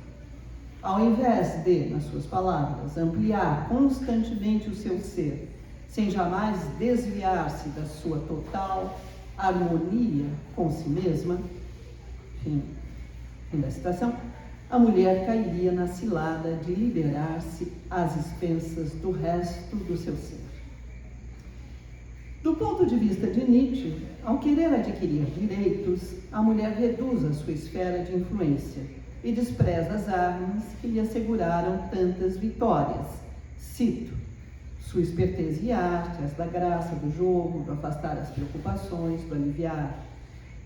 Ao invés de, nas suas palavras, ampliar constantemente o seu ser, sem jamais desviar-se da sua total harmonia com si mesma, fim da citação, a mulher cairia na cilada de liberar-se às expensas do resto do seu ser. Do ponto de vista de Nietzsche, ao querer adquirir direitos, a mulher reduz a sua esfera de influência e despreza as armas que lhe asseguraram tantas vitórias. Cito: sua esperteza e arte, as da graça do jogo, do afastar as preocupações, do aliviar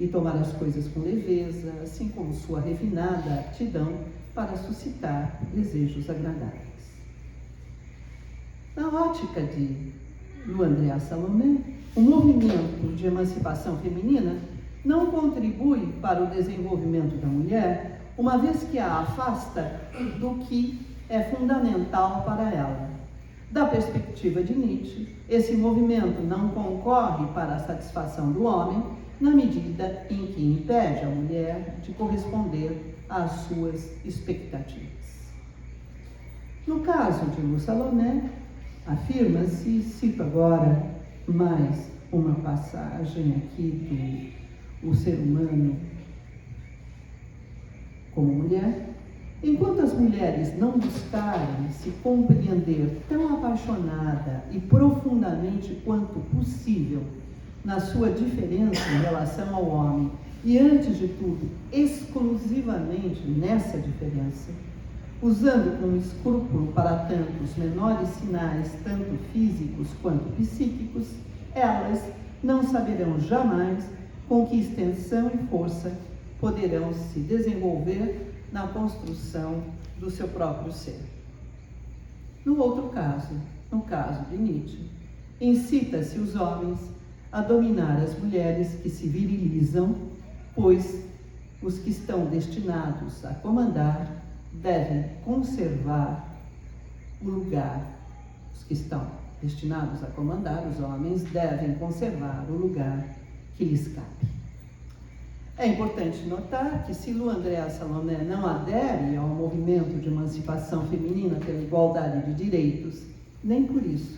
e tomar as coisas com leveza, assim como sua refinada aptidão para suscitar desejos agradáveis. Na ótica de Lu Andreas Salomé, o movimento de emancipação feminina não contribui para o desenvolvimento da mulher, uma vez que a afasta do que é fundamental para ela. Da perspectiva de Nietzsche, esse movimento não concorre para a satisfação do homem, na medida em que impede a mulher de corresponder às suas expectativas. No caso de Lu Salomé, afirma-se, cito agora mais uma passagem aqui do Ser Humano como Mulher: enquanto as mulheres não buscarem se compreender tão apaixonada e profundamente quanto possível na sua diferença em relação ao homem, e antes de tudo, exclusivamente nessa diferença, usando com escrúpulo para tanto os menores sinais, tanto físicos quanto psíquicos, elas não saberão jamais com que extensão e força poderão se desenvolver na construção do seu próprio ser. No outro caso, no caso de Nietzsche, incita-se os homens a dominar as mulheres que se virilizam, pois os que estão destinados a comandar devem conservar o lugar. Os que estão destinados a comandar, os homens, devem conservar o lugar que lhes cabe. É importante notar que se Lu Andréa Salomé não adere ao movimento de emancipação feminina pela igualdade de direitos, nem por isso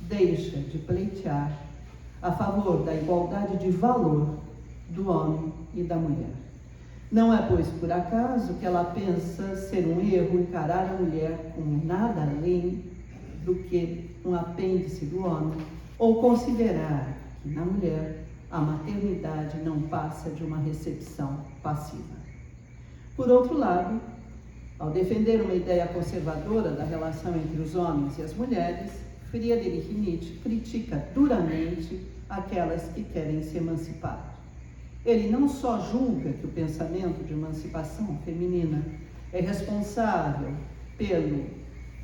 deixa de pleitear a favor da igualdade de valor do homem e da mulher. Não é, pois, por acaso que ela pensa ser um erro encarar a mulher como nada além do que um apêndice do homem, ou considerar que na mulher a maternidade não passa de uma recepção passiva. Por outro lado, ao defender uma ideia conservadora da relação entre os homens e as mulheres, Friedrich Nietzsche critica duramente aquelas que querem se emancipar. Ele não só julga que o pensamento de emancipação feminina é responsável pelo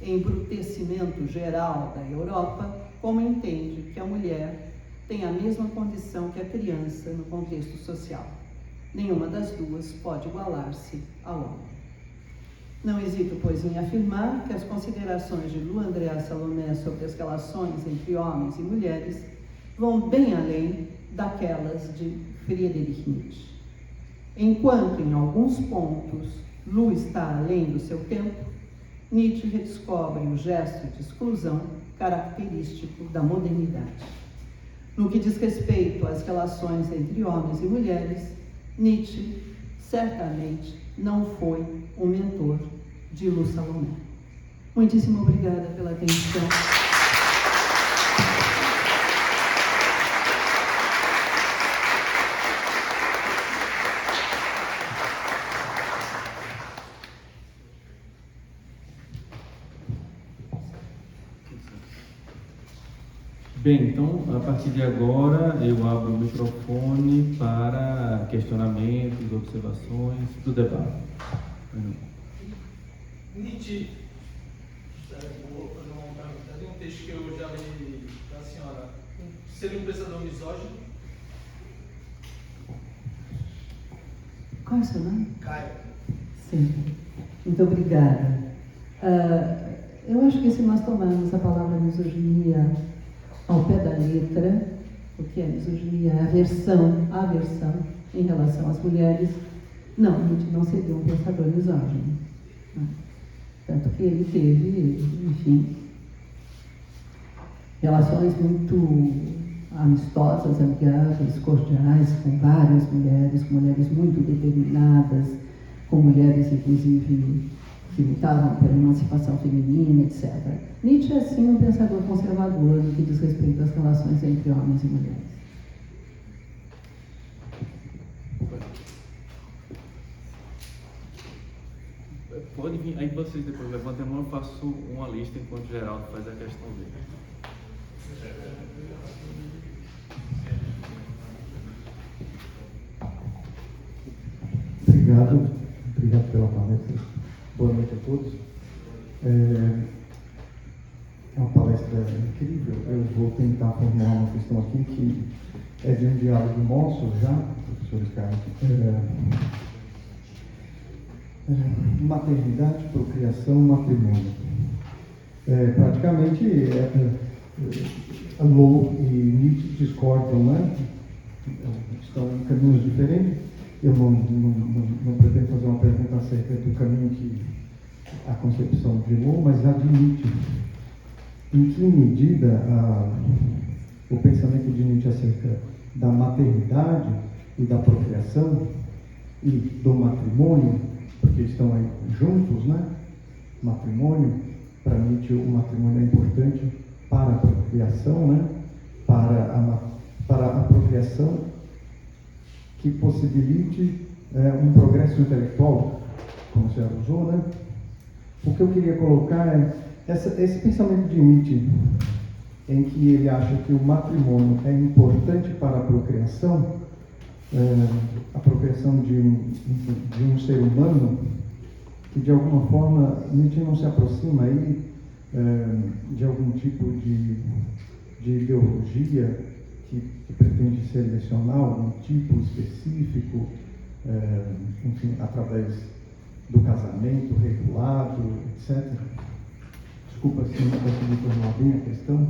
embrutecimento geral da Europa, como entende que a mulher tem a mesma condição que a criança no contexto social. Nenhuma das duas pode igualar-se ao homem. Não hesito, pois, em afirmar que as considerações de Lu Andréa Salomé sobre as relações entre homens e mulheres vão bem além daquelas de Friedrich Nietzsche. Enquanto, em alguns pontos, Lu está além do seu tempo, Nietzsche redescobre o gesto de exclusão característico da modernidade. No que diz respeito às relações entre homens e mulheres, Nietzsche certamente não foi o mentor de Lu Salomé. Muitíssimo obrigada pela atenção. Bem, então, a partir de agora, eu abro o microfone para questionamentos, observações do debate. Nietzsche, vou fazer uma pergunta. Tem um texto que eu já li da senhora. Seria um pensador misógino? Qual é o seu nome? Caio. Sim, muito obrigada. Eu acho que se nós tomarmos a palavra misoginia ao pé da letra, o que é misoginia, a aversão em relação às mulheres, não, Nietzsche não seria um pensador misógino. Não. Tanto que ele teve, enfim, relações muito amistosas, amigáveis, cordiais com várias mulheres, com mulheres muito determinadas, com mulheres, inclusive, que lutavam pela emancipação feminina, etc. Nietzsche é, sim, um pensador conservador no que diz respeito às relações entre homens e mulheres. Pode vir, aí vocês depois levantem a mão, eu faço uma lista enquanto o Geraldo faz a questão dele. Obrigado pela palestra. Boa noite a todos. É uma palestra incrível. Eu vou tentar formular uma questão aqui que é de um diálogo nosso já, professor Ricardo. Maternidade, procriação, matrimônio. Praticamente, Lu e Nietzsche discordam, né? Estão em caminhos diferentes. Eu não pretendo fazer uma pergunta acerca do caminho que a concepção de Lu, mas a de Nietzsche. Em que medida o pensamento de Nietzsche acerca da maternidade e da procriação e do matrimônio, porque estão aí juntos, né? Matrimônio, para Nietzsche o matrimônio é importante para a procriação, né? Para a procriação que possibilite um progresso intelectual, como você usou, né? O que eu queria colocar é esse pensamento de Nietzsche, em que ele acha que o matrimônio é importante para a procriação de um ser humano, que de alguma forma Nietzsche não se aproxima aí de algum tipo de ideologia que pretende selecionar algum tipo específico, enfim, através do casamento regulado, etc. Desculpa se não consegui formar bem a questão.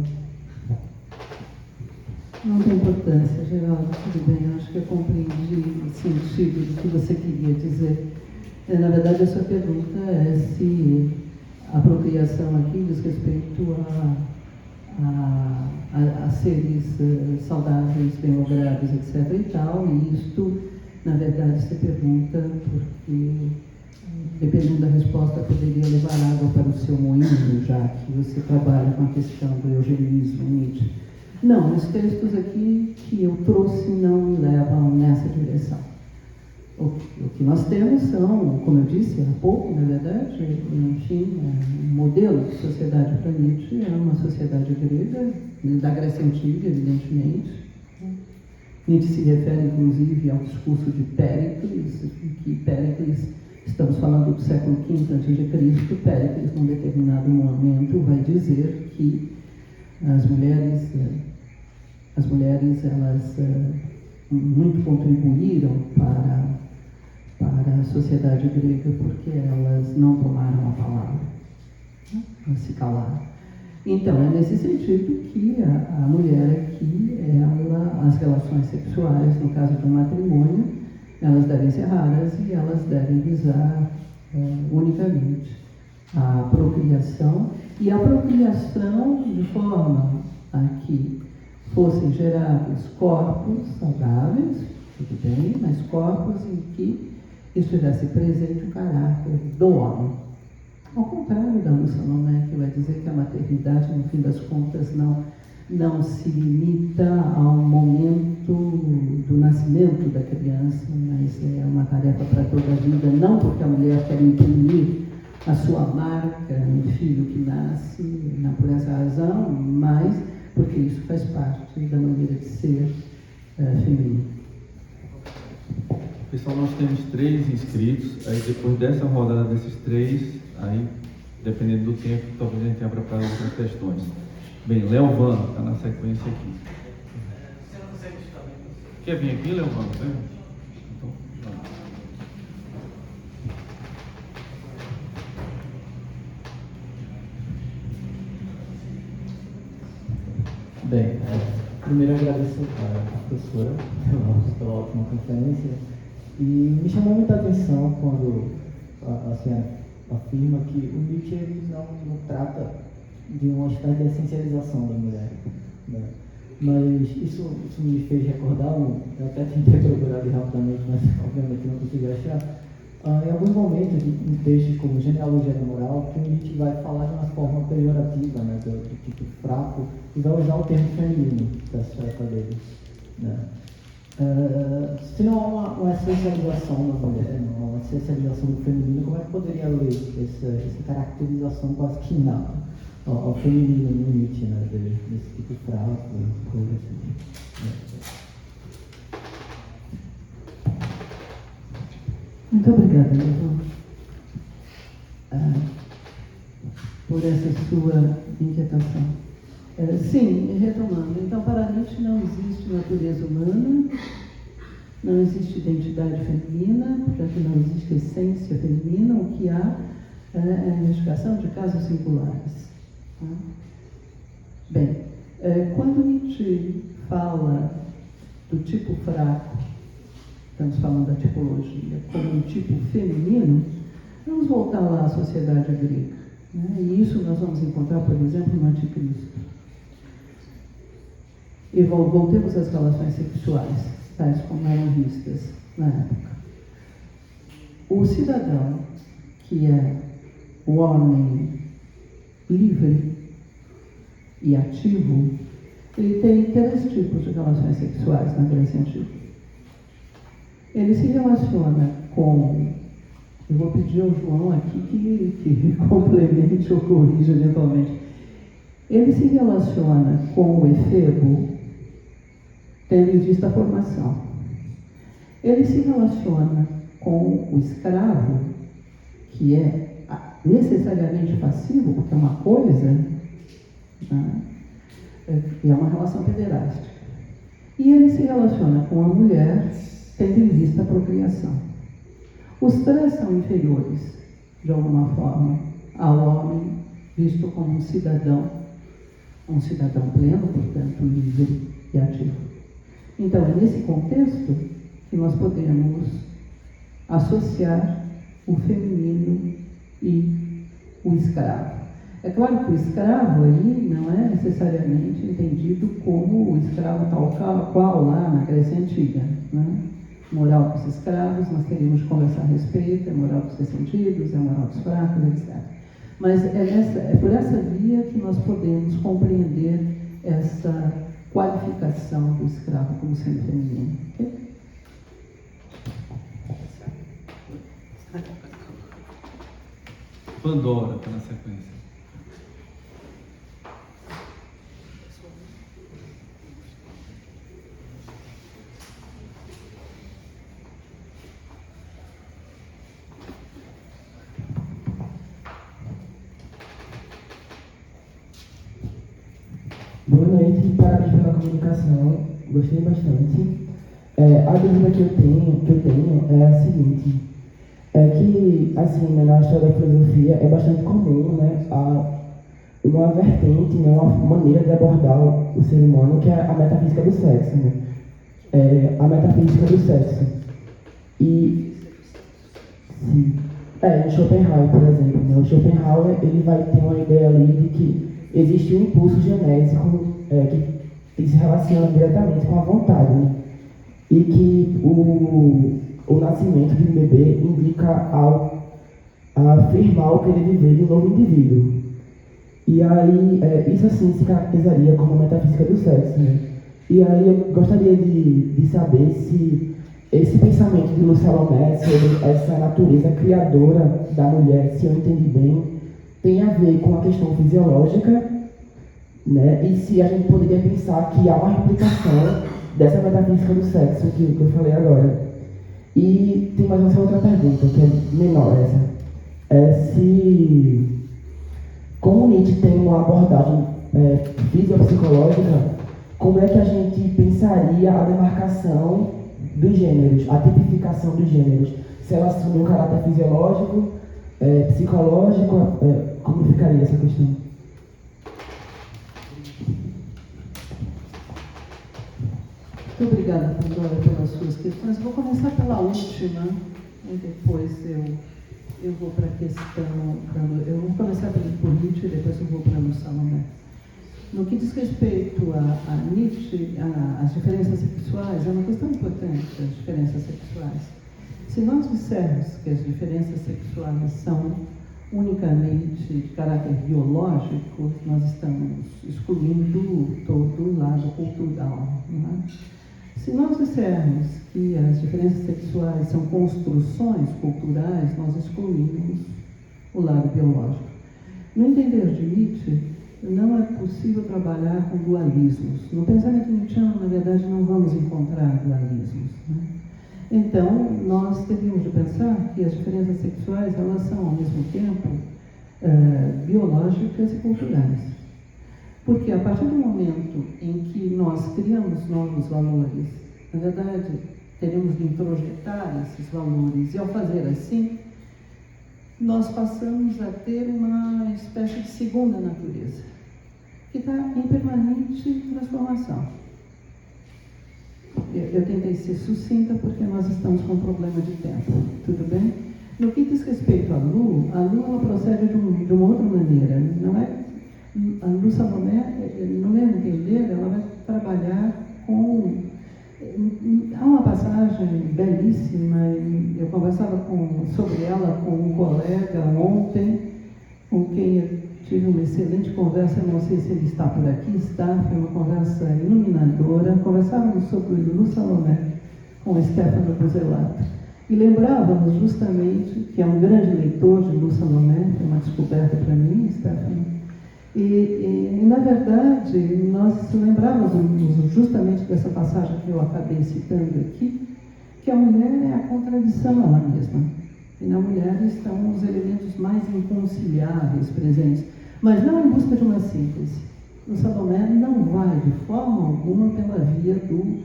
Não tem importância, Geraldo, tudo bem. Eu acho que eu compreendi o sentido do que você queria dizer. Na verdade, a sua pergunta é se a procriação aqui diz respeito a seres saudáveis, bem-logrados, etc. e tal, e isto, na verdade, se pergunta porque, dependendo da resposta, poderia levar água para o seu moinho, já que você trabalha com a questão do eugenismo, Nietzsche. Não, os textos aqui que eu trouxe não me levam nessa direção. O que nós temos são, como eu disse há pouco, na verdade, enfim, um modelo de sociedade para Nietzsche é uma sociedade grega, da Grécia Antiga, evidentemente. Nietzsche se refere, inclusive, ao discurso de Péricles, em que Péricles, estamos falando do século V a.C., Péricles, num determinado momento, vai dizer que as mulheres elas muito contribuíram para a sociedade grega porque elas não tomaram a palavra, elas se calaram. Então, é nesse sentido que a mulher aqui, as relações sexuais, no caso de um matrimônio, elas devem ser raras e elas devem visar unicamente a procriação, e a procriação de forma a que fossem gerados corpos saudáveis, tudo bem, mas corpos em que estivesse presente o caráter do homem. Ao contrário da Lúcia Salomé, que vai dizer que a maternidade, no fim das contas, não se limita ao momento do nascimento da criança, mas é uma tarefa para toda a vida, não porque a mulher quer imprimir a sua marca no filho que nasce, não por essa razão, mas porque isso faz parte da maneira de ser feminino. Pessoal, nós temos 3 inscritos, aí depois dessa rodada desses 3, aí, dependendo do tempo, talvez a gente abra para outras questões. Bem, Leovano, está na sequência aqui. Você não consegue estar bem? Quer vir aqui, Leovano? Então, vamos. Bem, primeiro eu agradeço a professora pela ótima conferência, e me chamou muita atenção quando a senhora afirma que o Nietzsche ele não trata de uma espécie de essencialização da mulher, né? Mas isso me fez recordar, eu até tentei procurar rapidamente, mas obviamente não consegui achar. Em alguns momentos, em textos como Genealogia da Moral, que o Nietzsche vai falar de uma forma pejorativa, né, do tipo fraco, e vai usar o termo feminino para se tratar dele, né. Se não há uma essencialização da mulher, não há uma essencialização do feminino, como é que poderia ler essa caracterização quase que inata ao feminino no Nietzsche, né, desse tipo fraco, coisa assim, né. Muito obrigada, Leovano, por essa sua inquietação. Sim, retomando, então para Nietzsche não existe natureza humana, não existe identidade feminina, portanto não existe essência feminina, o que há é a investigação de casos singulares. Tá? Bem, quando Nietzsche fala do tipo fraco, estamos falando da tipologia, como um tipo feminino, vamos voltar lá à sociedade grega, né? E isso nós vamos encontrar, por exemplo, no Anticristo. E voltemos às relações sexuais, tais como eram vistas na época. O cidadão, que é o homem livre e ativo, ele tem 3 tipos de relações sexuais na Grécia Antiga. Ele se relaciona com, eu vou pedir ao João aqui que complemente ou corrija eventualmente. Ele se relaciona com o efebo, tendo em vista a formação. Ele se relaciona com o escravo, que é necessariamente passivo, porque é uma coisa, né? É uma relação pederástica. E ele se relaciona com a mulher tendo em vista a procriação. Os três são inferiores, de alguma forma, ao homem visto como um cidadão pleno, portanto, livre e ativo. Então, é nesse contexto que nós podemos associar o feminino e o escravo. É claro que o escravo aí não é necessariamente entendido como o escravo tal qual lá na Grécia Antiga, né? Moral dos escravos, nós teríamos que conversar a respeito, é moral dos ressentidos, é moral dos fracos, etc. Mas é por essa via que nós podemos compreender essa qualificação do escravo como sendo feminino. Okay? Pandora, está na sequência. Boa noite, parabéns pela comunicação, gostei bastante. A dúvida que eu tenho é a seguinte, é que, assim, né, na história da filosofia é bastante comum, né, uma vertente, né, uma maneira de abordar o ser humano, que é a metafísica do sexo, né? A metafísica do sexo. E, sim, em Schopenhauer, por exemplo, né, o Schopenhauer, ele vai ter uma ideia ali de que existe um impulso genético que se relaciona diretamente com a vontade, né? E que o nascimento de um bebê indica ao afirmar o querer viver de um novo indivíduo. E aí, isso assim se caracterizaria como a metafísica do sexo, né? E aí eu gostaria de saber se esse pensamento de Lúcia Salomé sobre essa natureza criadora da mulher, se eu entendi bem, tem a ver com a questão fisiológica, né? E se a gente poderia pensar que há uma replicação dessa metafísica do sexo que eu falei agora. E tem mais uma outra pergunta, que é menor essa. Como Nietzsche tem uma abordagem fisiopsicológica, como é que a gente pensaria a demarcação dos gêneros, a tipificação dos gêneros? Se ela assume um caráter fisiológico, psicológico, como ficaria essa questão? Muito obrigada, Pandora, pelas suas questões. Vou começar pela última, e depois eu vou para a questão... Eu vou começar por Nietzsche e depois eu vou para o Salomé. No que diz respeito a Nietzsche, as diferenças sexuais, é uma questão importante, as diferenças sexuais. Se nós dissermos que as diferenças sexuais são unicamente de caráter biológico, nós estamos excluindo todo o lado cultural, não é? Se nós dissermos que as diferenças sexuais são construções culturais, nós excluímos o lado biológico. No entender de Nietzsche, não é possível trabalhar com dualismos. No pensamento nietzschiano, na verdade, não vamos encontrar dualismos, né? Então, nós teríamos de pensar que as diferenças sexuais, elas são, ao mesmo tempo, biológicas e culturais. Porque a partir do momento em que nós criamos novos valores, na verdade, teremos de introjetar esses valores, e ao fazer assim, nós passamos a ter uma espécie de segunda natureza, que está em permanente transformação. Eu tentei ser sucinta porque nós estamos com um problema de tempo, tudo bem? No que diz respeito à Lu, ela procede de uma outra maneira. Não é, a Lúcia Salomé, no meu entender, ela vai trabalhar com... Há uma passagem belíssima, eu conversava sobre ela com um colega ontem, com quem eu tive uma excelente conversa, não sei se ele está por aqui, foi uma conversa iluminadora. Conversávamos sobre Lúcia Salomé com o Stefano Buzzelato. E lembrávamos justamente que é um grande leitor de Lúcia Salomé, foi uma descoberta para mim, Stefano. E, na verdade, nós lembrávamos justamente dessa passagem que eu acabei citando aqui, que a mulher é a contradição ela mesma. E na mulher estão os elementos mais inconciliáveis presentes, mas não em busca de uma síntese. O Salomé não vai, de forma alguma, pela via do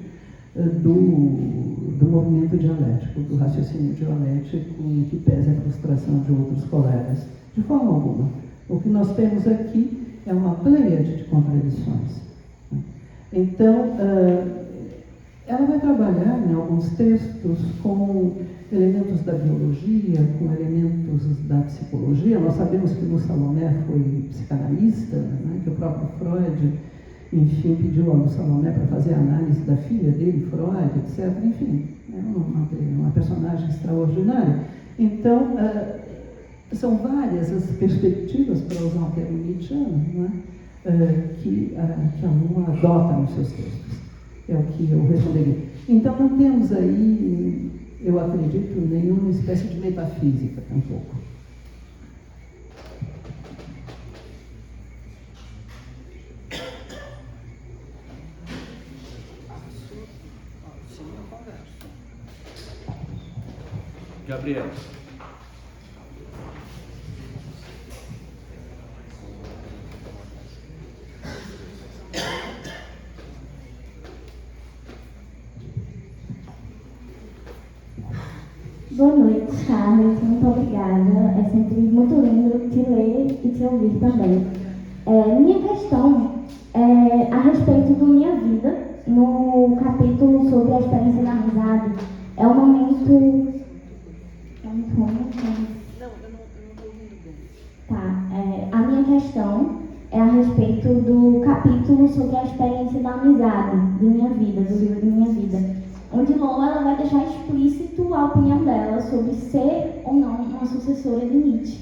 movimento dialético, do raciocínio dialético, em que pese a frustração de outros colegas. De forma alguma. O que nós temos aqui é uma pleiade de contradições. Então, ela vai trabalhar em alguns textos com elementos da biologia, com elementos da psicologia. Nós sabemos que o Salomé foi psicanalista, né, que o próprio Freud, enfim, pediu ao Salomé para fazer a análise da filha dele, Freud, etc. Enfim, é uma personagem extraordinária. Então, são várias as perspectivas, para usar um termo nietzschiano, né, que a Lua adota nos seus textos. É o que eu responderia. Então, não temos aí, eu acredito, nenhuma espécie de metafísica, tampouco. Gabriel. Boa noite, Charles. Muito obrigada. É sempre muito lindo te ler e te ouvir também. Minha questão é a respeito da minha vida, no capítulo sobre a experiência da amizade. É um momento... É muito ruim, Não, eu não estou ouvindo bem. Tá. A minha questão é a respeito do capítulo sobre a experiência da amizade de minha vida, do livro de minha vida, onde Lola ela vai deixar explícito a opinião dela sobre ser ou não uma sucessora de Nietzsche.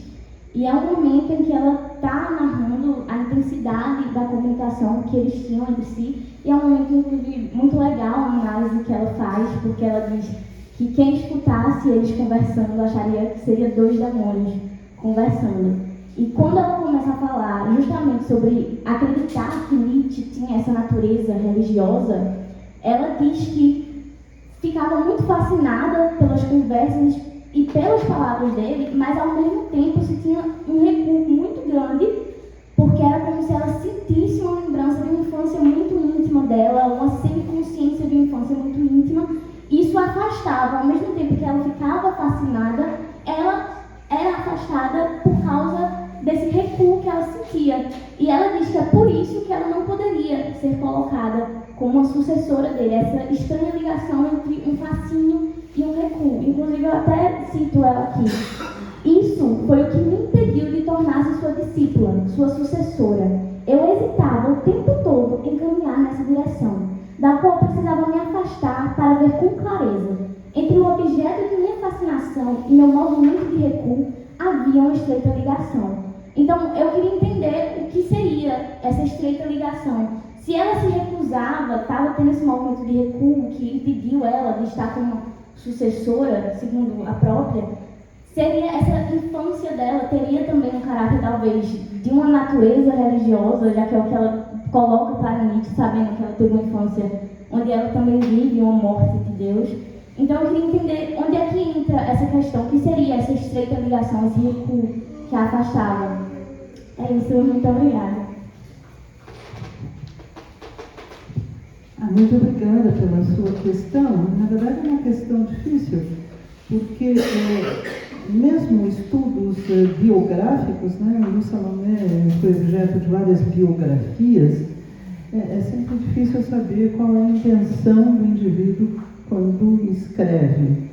E é um momento em que ela está narrando a intensidade da comunicação que eles tinham entre si, e é um momento, inclusive, muito legal a análise que ela faz, porque ela diz que quem escutasse eles conversando acharia que seria dois demônios conversando. E quando ela começa a falar justamente sobre acreditar que Nietzsche tinha essa natureza religiosa, ela diz que ficava muito fascinada pelas conversas e pelas palavras dele, mas ao mesmo tempo se tinha um recuo muito grande, porque era como se ela sentisse uma lembrança de uma infância muito íntima dela, uma semiconsciência de uma infância muito íntima. Isso a afastava, ao mesmo tempo que ela ficava fascinada, ela era afastada por causa desse recuo que ela sentia. E ela diz que é por isso que ela não poderia ser colocada como uma sucessora dele, essa estranha ligação entre um fascínio e um recuo. Inclusive, eu até cito ela aqui. Isso foi o que me impediu de tornar-se sua discípula, sua sucessora. Eu hesitava o tempo todo em caminhar nessa direção, da qual precisava me afastar para ver com clareza. Entre o objeto de minha fascinação e meu movimento de recuo, havia uma estreita ligação. Então, eu queria entender o que seria essa estreita ligação. Se ela se recusava, estava tendo esse movimento de recuo que impediu ela de estar como sucessora, segundo a própria, seria essa infância dela, teria também um caráter, talvez, de uma natureza religiosa, já que é o que ela coloca para Nietzsche, sabendo que ela teve uma infância onde ela também vive uma morte de Deus. Então, eu queria entender onde é que entra essa questão, o que seria essa estreita ligação, esse recuo que a afastava. É isso, muito obrigada. Muito obrigada pela sua questão. Na verdade, é uma questão difícil, porque mesmo estudos biográficos, né, o Salomé foi objeto de várias biografias, é sempre difícil saber qual é a intenção do indivíduo quando escreve.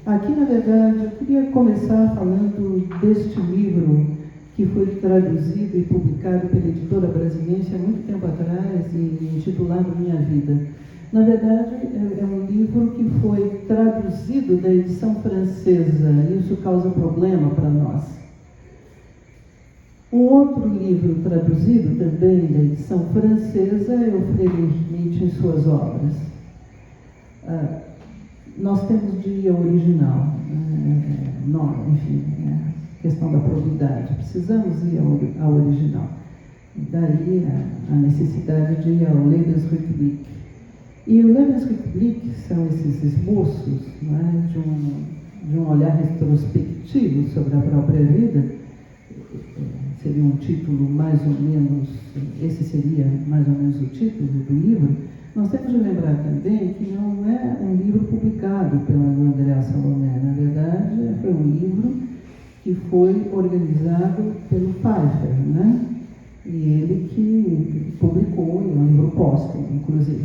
Aqui, na verdade, eu queria começar falando deste livro que foi traduzido e publicado pela editora brasileira há muito tempo atrás e intitulado Minha Vida. Na verdade, é um livro que foi traduzido da edição francesa, e isso causa problema para nós. Um outro livro traduzido também da edição francesa é o Friedrich Nietzsche em suas obras. Nós temos de original, enfim, questão da probidade, precisamos ir ao original. Daí a necessidade de ir ao Lebensrückblick. E o Lebensrückblick são esses esboços, né, de um olhar retrospectivo sobre a própria vida, seria um título mais ou menos, esse seria mais ou menos o título do livro. Nós temos de lembrar também que não é um livro publicado pela Andréa Salomé. Na verdade, foi um livro que foi organizado pelo Pfeiffer, né? E ele que publicou, é um livro póstumo, inclusive.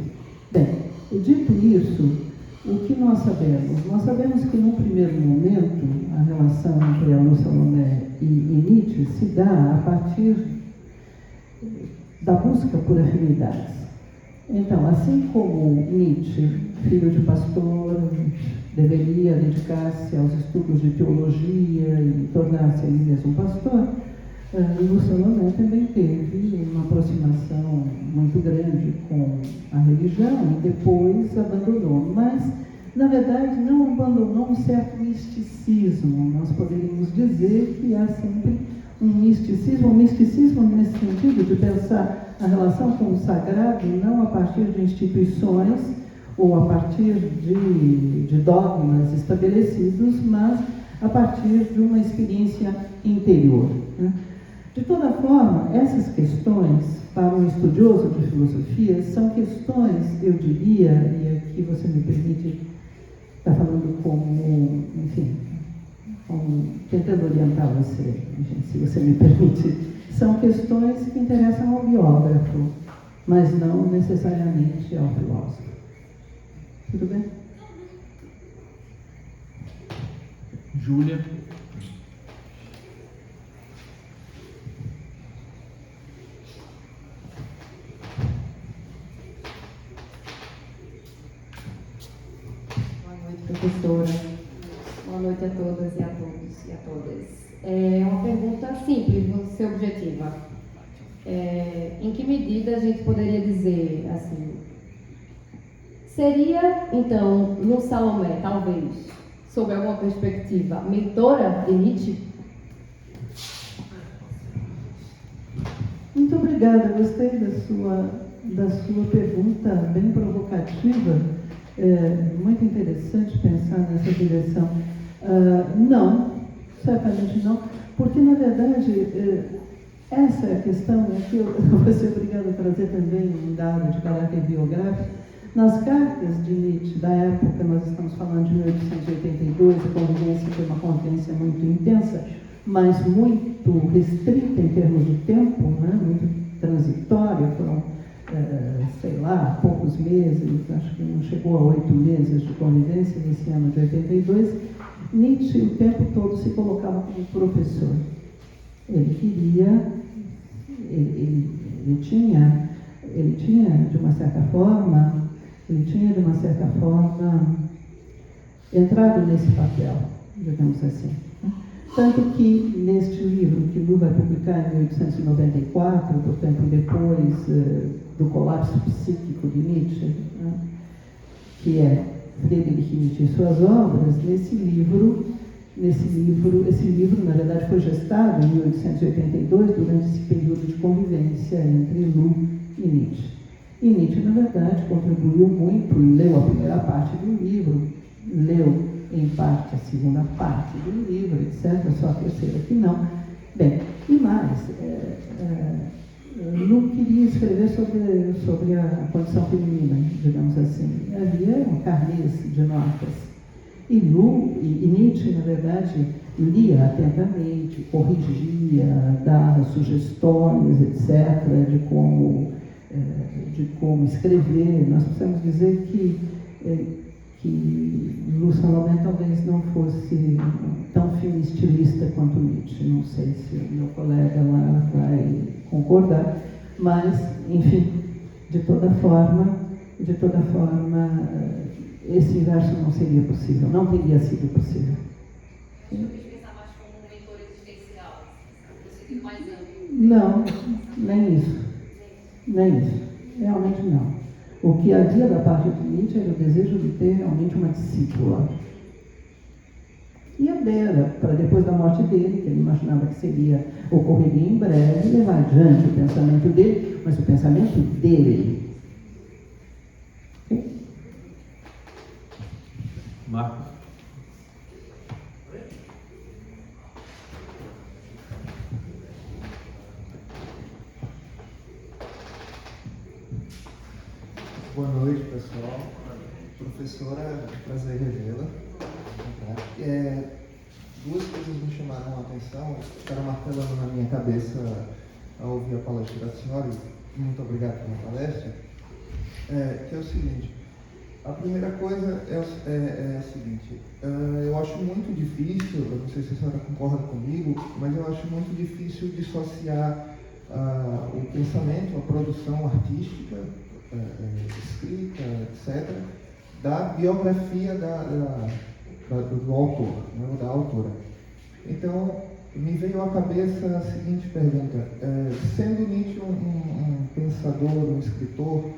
Bem, dito isso, o que nós sabemos? Nós sabemos que, num primeiro momento, a relação entre a Lu Salomé e Nietzsche se dá a partir da busca por afinidades. Então, assim como Nietzsche, filho de pastor, deveria dedicar-se aos estudos de teologia e tornar-se ele mesmo pastor, Lu Salomé também teve uma aproximação muito grande com a religião e depois abandonou. Mas, na verdade, não abandonou um certo misticismo. Nós poderíamos dizer que há sempre um misticismo nesse sentido de pensar a relação com o sagrado não a partir de instituições ou a partir de dogmas estabelecidos, mas a partir de uma experiência interior, né? De toda forma, essas questões, para um estudioso de filosofia, são questões, eu diria, e aqui você me permite estar falando como, enfim, tentando orientar você, enfim, se você me permite, são questões que interessam ao biógrafo, mas não necessariamente ao filósofo. Tudo bem? Júlia. Professora, boa noite a todas e a todos e a todas. É uma pergunta simples, vou ser objetiva. Em que medida a gente poderia dizer assim, seria então Lu Salomé, talvez, sob alguma perspectiva, mentora de Nietzsche? Muito obrigada, gostei da sua pergunta, bem provocativa. Muito interessante pensar nessa direção. Não, certamente não, porque, na verdade, essa é a questão que eu vou ser obrigada a trazer também um dado de caráter biográfico. Nas cartas de Nietzsche da época, nós estamos falando de 1882, a convivência foi uma convivência muito intensa, mas muito restrita em termos de tempo, né? Muito transitória, foram sei lá, poucos meses, acho que não chegou a 8 meses de convivência nesse ano de 82, Nietzsche o tempo todo se colocava como professor. Ele queria, ele tinha de uma certa forma, entrado nesse papel, digamos assim. Tanto que, neste livro, que Lu vai publicar em 1894, portanto, depois do colapso psíquico de Nietzsche, né, que é Friedrich Nietzsche e suas obras, esse livro, na verdade, foi gestado em 1882, durante esse período de convivência entre Lu e Nietzsche. E Nietzsche, na verdade, contribuiu muito, leu a primeira parte do livro, leu em parte a segunda parte do livro, etc., só a terceira que não. Bem, e mais, Lu queria escrever sobre a condição feminina, digamos assim. Havia um carnês de notas. E Nietzsche, na verdade, lia atentamente, corrigia, dava sugestões, etc., de como escrever. Nós precisamos dizer que Lu Salomé talvez não fosse tão fino estilista quanto Nietzsche. Não sei se o meu colega lá vai concordar, mas, enfim, de toda forma, esse inverso não seria possível, não teria sido possível. Pensar mais como um mentor existencial, no sentido mais amplo? Não, nem isso, realmente não. O que havia da parte de Nietzsche era o desejo de ter realmente uma discípula. E a dela, para depois da morte dele, que ele imaginava que ocorreria em breve, levar adiante o pensamento dele, mas o pensamento dele. Marcos. Boa noite, pessoal. Professora, prazer revê-la. Duas coisas me chamaram a atenção, ficaram martelando na minha cabeça ao ouvir a palestra da senhora, e muito obrigado pela palestra, que é o seguinte. A primeira coisa é a seguinte, eu acho muito difícil, eu não sei se a senhora concorda comigo, mas eu acho muito difícil dissociar o pensamento, a produção artística, escrita, etc., da biografia do autor, né, ou da autora. Então, me veio à cabeça a seguinte pergunta, sendo Nietzsche um pensador, um escritor,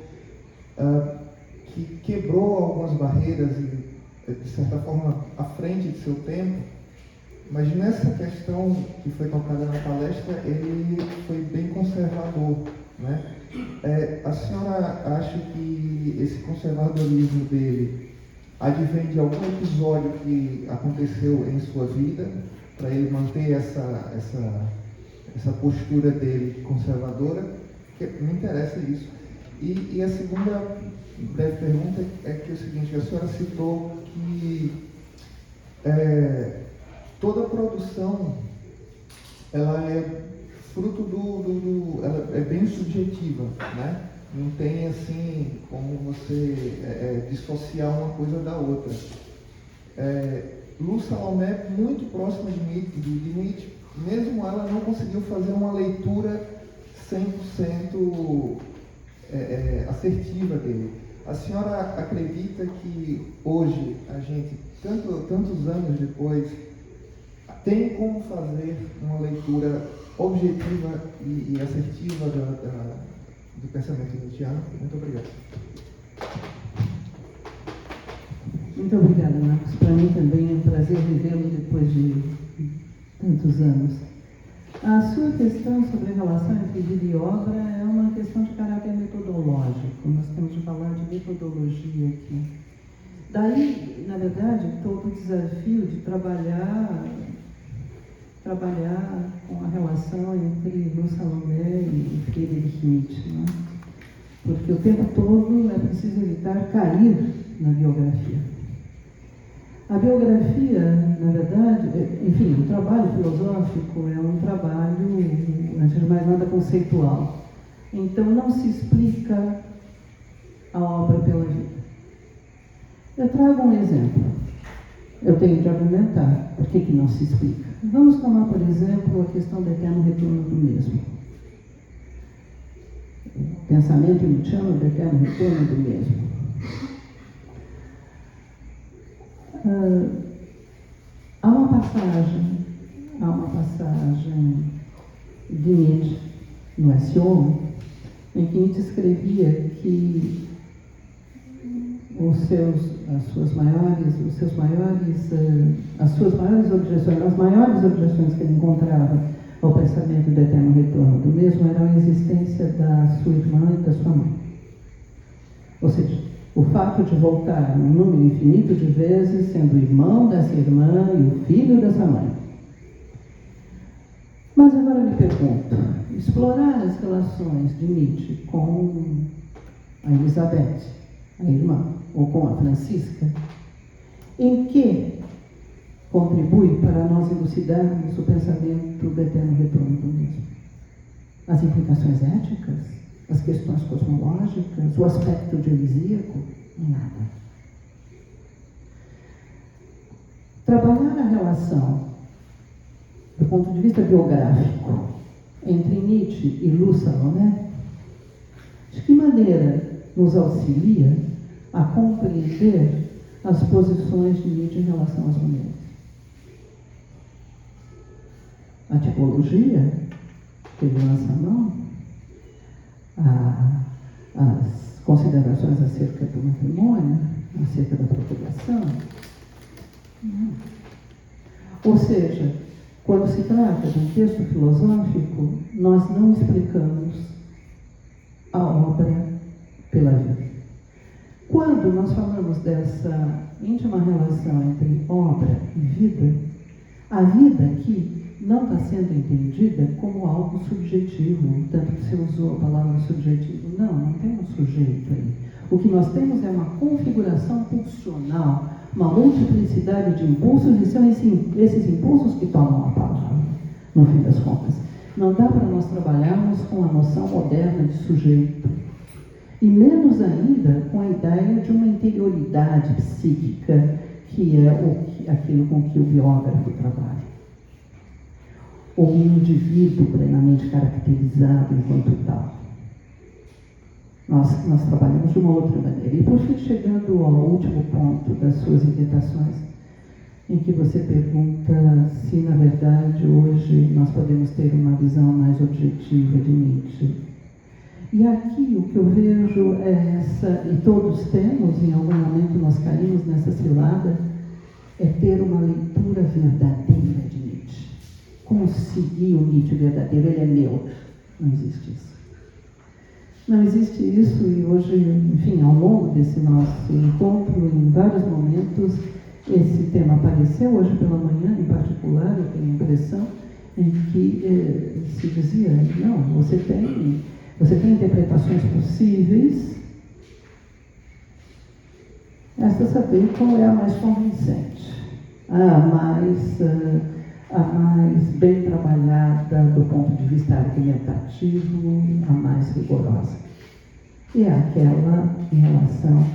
que quebrou algumas barreiras e, de certa forma, à frente de seu tempo, mas nessa questão que foi tocada na palestra, ele foi bem conservador, né? A senhora acha que esse conservadorismo dele advém de algum episódio que aconteceu em sua vida, para ele manter essa postura dele conservadora? Que me interessa isso. E a segunda breve pergunta é que é o seguinte, a senhora citou que toda produção ela é fruto ela é bem subjetiva, né? Não tem assim como você dissociar uma coisa da outra. Lu Salomé, muito próxima de Nietzsche, mesmo ela não conseguiu fazer uma leitura 100% assertiva dele. A senhora acredita que hoje a gente, tantos anos depois, tem como fazer uma leitura objetiva e assertiva do pensamento nietzschiano? Muito obrigado. Muito obrigada, Marcos. Para mim também é um prazer revê-lo depois de tantos anos. A sua questão sobre a relação entre vida e obra é uma questão de caráter metodológico. Nós temos de falar de metodologia aqui. Daí, na verdade, todo o desafio de trabalhar com a relação entre Lu Salomé e Friedrich Nietzsche, né? Porque o tempo todo é preciso evitar cair na biografia. A biografia, na verdade, enfim, o trabalho filosófico é um trabalho, antes de mais nada, conceitual. Então, não se explica a obra pela vida. Eu trago um exemplo. Eu tenho de argumentar por que não se explica. Vamos tomar, por exemplo, a questão do eterno retorno do mesmo. O pensamento nietzschiano do eterno retorno do mesmo. Há uma passagem de Nietzsche no S.O., em que Nietzsche escrevia que as maiores objeções que ele encontrava ao pensamento do eterno retorno do mesmo eram a existência da sua irmã e da sua mãe. Ou seja, o fato de voltar um número infinito de vezes sendo o irmão dessa irmã e o filho dessa mãe. Mas agora me pergunto, explorar as relações de Nietzsche com a Elizabeth, a irmã, ou com a Francisca, em que contribui para nós elucidarmos o pensamento do eterno retorno do mesmo? As implicações éticas? As questões cosmológicas? O aspecto dionisíaco? Nada. Trabalhar a relação, do ponto de vista biográfico, entre Nietzsche e Lu Salomé, de que maneira nos auxilia a compreender as posições de Nietzsche em relação às mulheres? A tipologia que ele lança a mão, as considerações acerca do matrimônio, acerca da procreação. Ou seja, quando se trata de um texto filosófico, nós não explicamos a obra pela vida. Quando nós falamos dessa íntima relação entre obra e vida, a vida aqui não está sendo entendida como algo subjetivo, tanto que você usou a palavra subjetivo. Não tem um sujeito aí. O que nós temos é uma configuração pulsional, uma multiplicidade de impulsos, e são esses impulsos que tomam a palavra, no fim das contas. Não dá para nós trabalharmos com a noção moderna de sujeito, e menos ainda com a ideia de uma interioridade psíquica, que é aquilo com que o biógrafo trabalha. Ou um indivíduo plenamente caracterizado enquanto tal. Nós trabalhamos de uma outra maneira. E por fim, chegando ao último ponto das suas inquietações, em que você pergunta se, na verdade, hoje nós podemos ter uma visão mais objetiva de Nietzsche. E aqui o que eu vejo é essa, e todos temos, em algum momento nós caímos nessa cilada, é ter uma leitura verdadeira de Nietzsche. Conseguir o Nietzsche verdadeiro, ele é meu. Não existe isso. Não existe isso, e hoje, enfim, ao longo desse nosso encontro, em vários momentos, esse tema apareceu. Hoje pela manhã, em particular, eu tenho a impressão em que se dizia, não, você tem interpretações possíveis, resta saber qual é a mais convincente, a mais bem trabalhada do ponto de vista argumentativo, a mais rigorosa. E é aquela em relação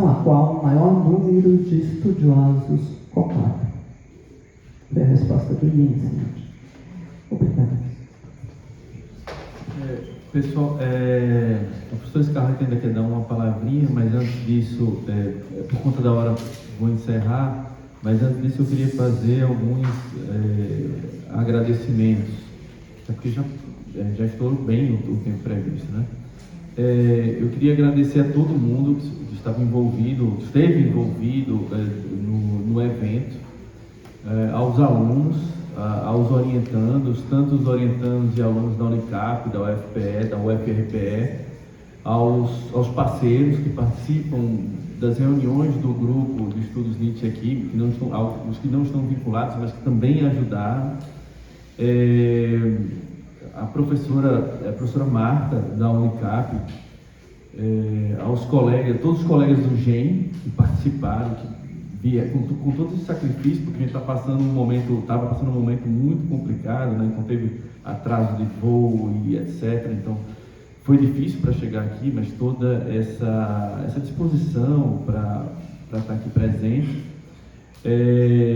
à qual o maior número de estudiosos concorda. Foi a resposta do Jensen. Obrigada. Pessoal, o professor Scarlett ainda quer dar uma palavrinha, mas antes disso, por conta da hora, vou encerrar. Mas antes disso eu queria fazer alguns agradecimentos, porque já estourou bem o tempo previsto, né? Eu queria agradecer a todo mundo que esteve envolvido no evento, aos alunos, aos orientandos, tanto os orientandos e alunos da Unicap, da UFPE, da UFRPE, aos parceiros que participam das reuniões do grupo de estudos Nietzsche aqui, os que não estão vinculados, mas que também ajudaram, a professora Marta, da Unicap, aos colegas, todos os colegas do GEM que participaram, que com todo esse sacrifício, porque a gente estava passando um momento muito complicado, né? Então teve atraso de voo e etc. Então foi difícil para chegar aqui, mas toda essa disposição para estar aqui presente.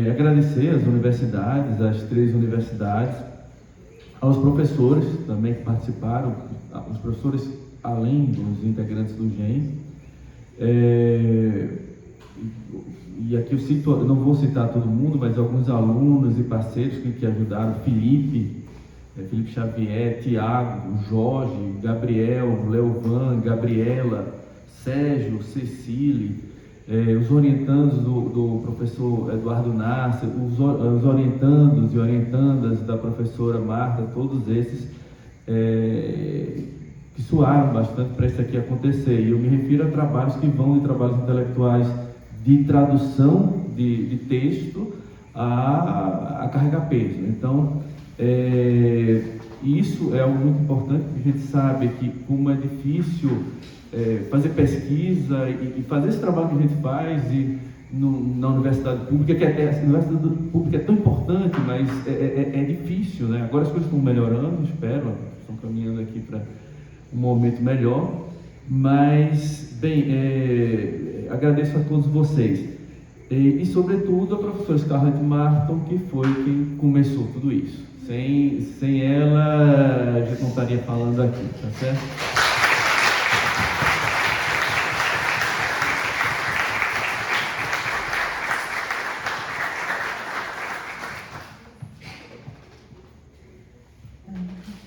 Agradecer às universidades, às 3 universidades, aos professores também que participaram, os professores além dos integrantes do GEM. E aqui eu não vou citar todo mundo, mas alguns alunos e parceiros que ajudaram: Felipe Xavier, Tiago, Jorge, Gabriel, Leovan, Gabriela, Sérgio, Cecília, os orientandos do professor Eduardo Nasser, os orientandos e orientandas da professora Marta, todos esses que suaram bastante para isso aqui acontecer. E eu me refiro a trabalhos que vão de trabalhos intelectuais de tradução de texto a carregar peso. Então, isso é algo muito importante, porque a gente sabe que como é difícil fazer pesquisa e fazer esse trabalho que a gente faz na universidade pública, que a universidade pública é tão importante, mas é difícil, né? Agora as coisas estão melhorando, espero, estão caminhando aqui para um momento melhor, mas, bem, agradeço a todos vocês. E sobretudo, a professora Scarlett Martin, que foi quem começou tudo isso. Sem ela, a gente não estaria falando aqui, tá certo?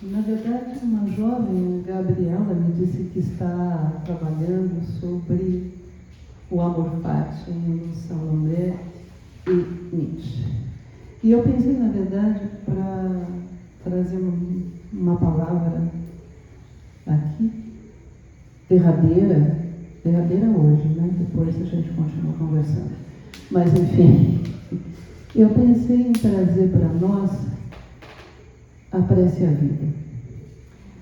Na verdade, uma jovem, Gabriela, me disse que está trabalhando sobre o amor fati em Salomé e Nietzsche. E eu pensei, na verdade, para trazer uma palavra aqui, derradeira hoje, né? Depois a gente continua conversando. Mas, enfim, eu pensei em trazer para nós a prece à vida.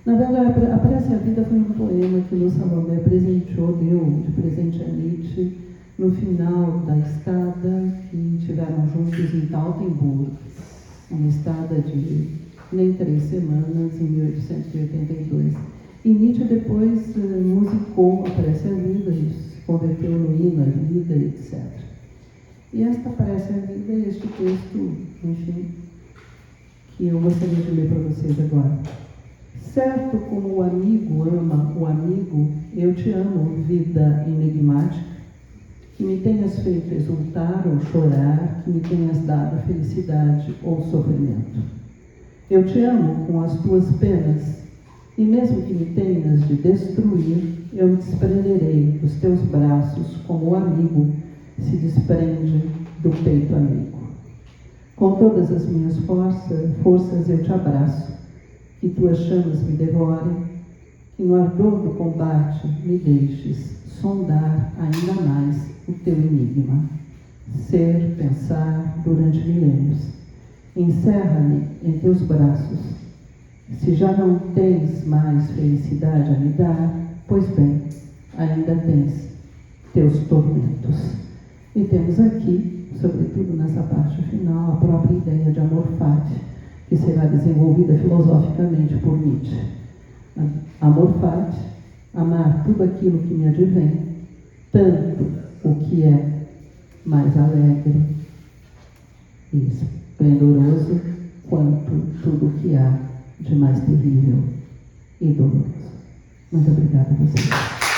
Na verdade, a Prece à Vida foi um poema que o Salomé deu de presente a Nietzsche no final da estada que tiveram juntos em Taltenburg, uma estada de nem 3 semanas, em 1882. E Nietzsche depois musicou a Prece à Vida, e se converteu no hino à vida, etc. E esta Prece à Vida é este texto, enfim, que eu gostaria de ler para vocês agora. Certo como o amigo ama o amigo, eu te amo, vida enigmática, que me tenhas feito exultar ou chorar, que me tenhas dado felicidade ou sofrimento. Eu te amo com as tuas penas, e mesmo que me tenhas de destruir, eu me desprenderei dos teus braços como o amigo se desprende do peito amigo. Com todas as minhas forças eu te abraço, que tuas chamas me devorem, que no ardor do combate me deixes sondar ainda mais o teu enigma. Ser, pensar durante milênios. Encerra-me em teus braços. Se já não tens mais felicidade a me dar, pois bem, ainda tens teus tormentos. E temos aqui, sobretudo nessa parte final, a própria ideia de amor fati, que será desenvolvida filosoficamente por Nietzsche. Amor fati, amar tudo aquilo que me advém, tanto o que é mais alegre e esplendoroso, quanto tudo o que há de mais terrível e doloroso. Muito obrigada a vocês.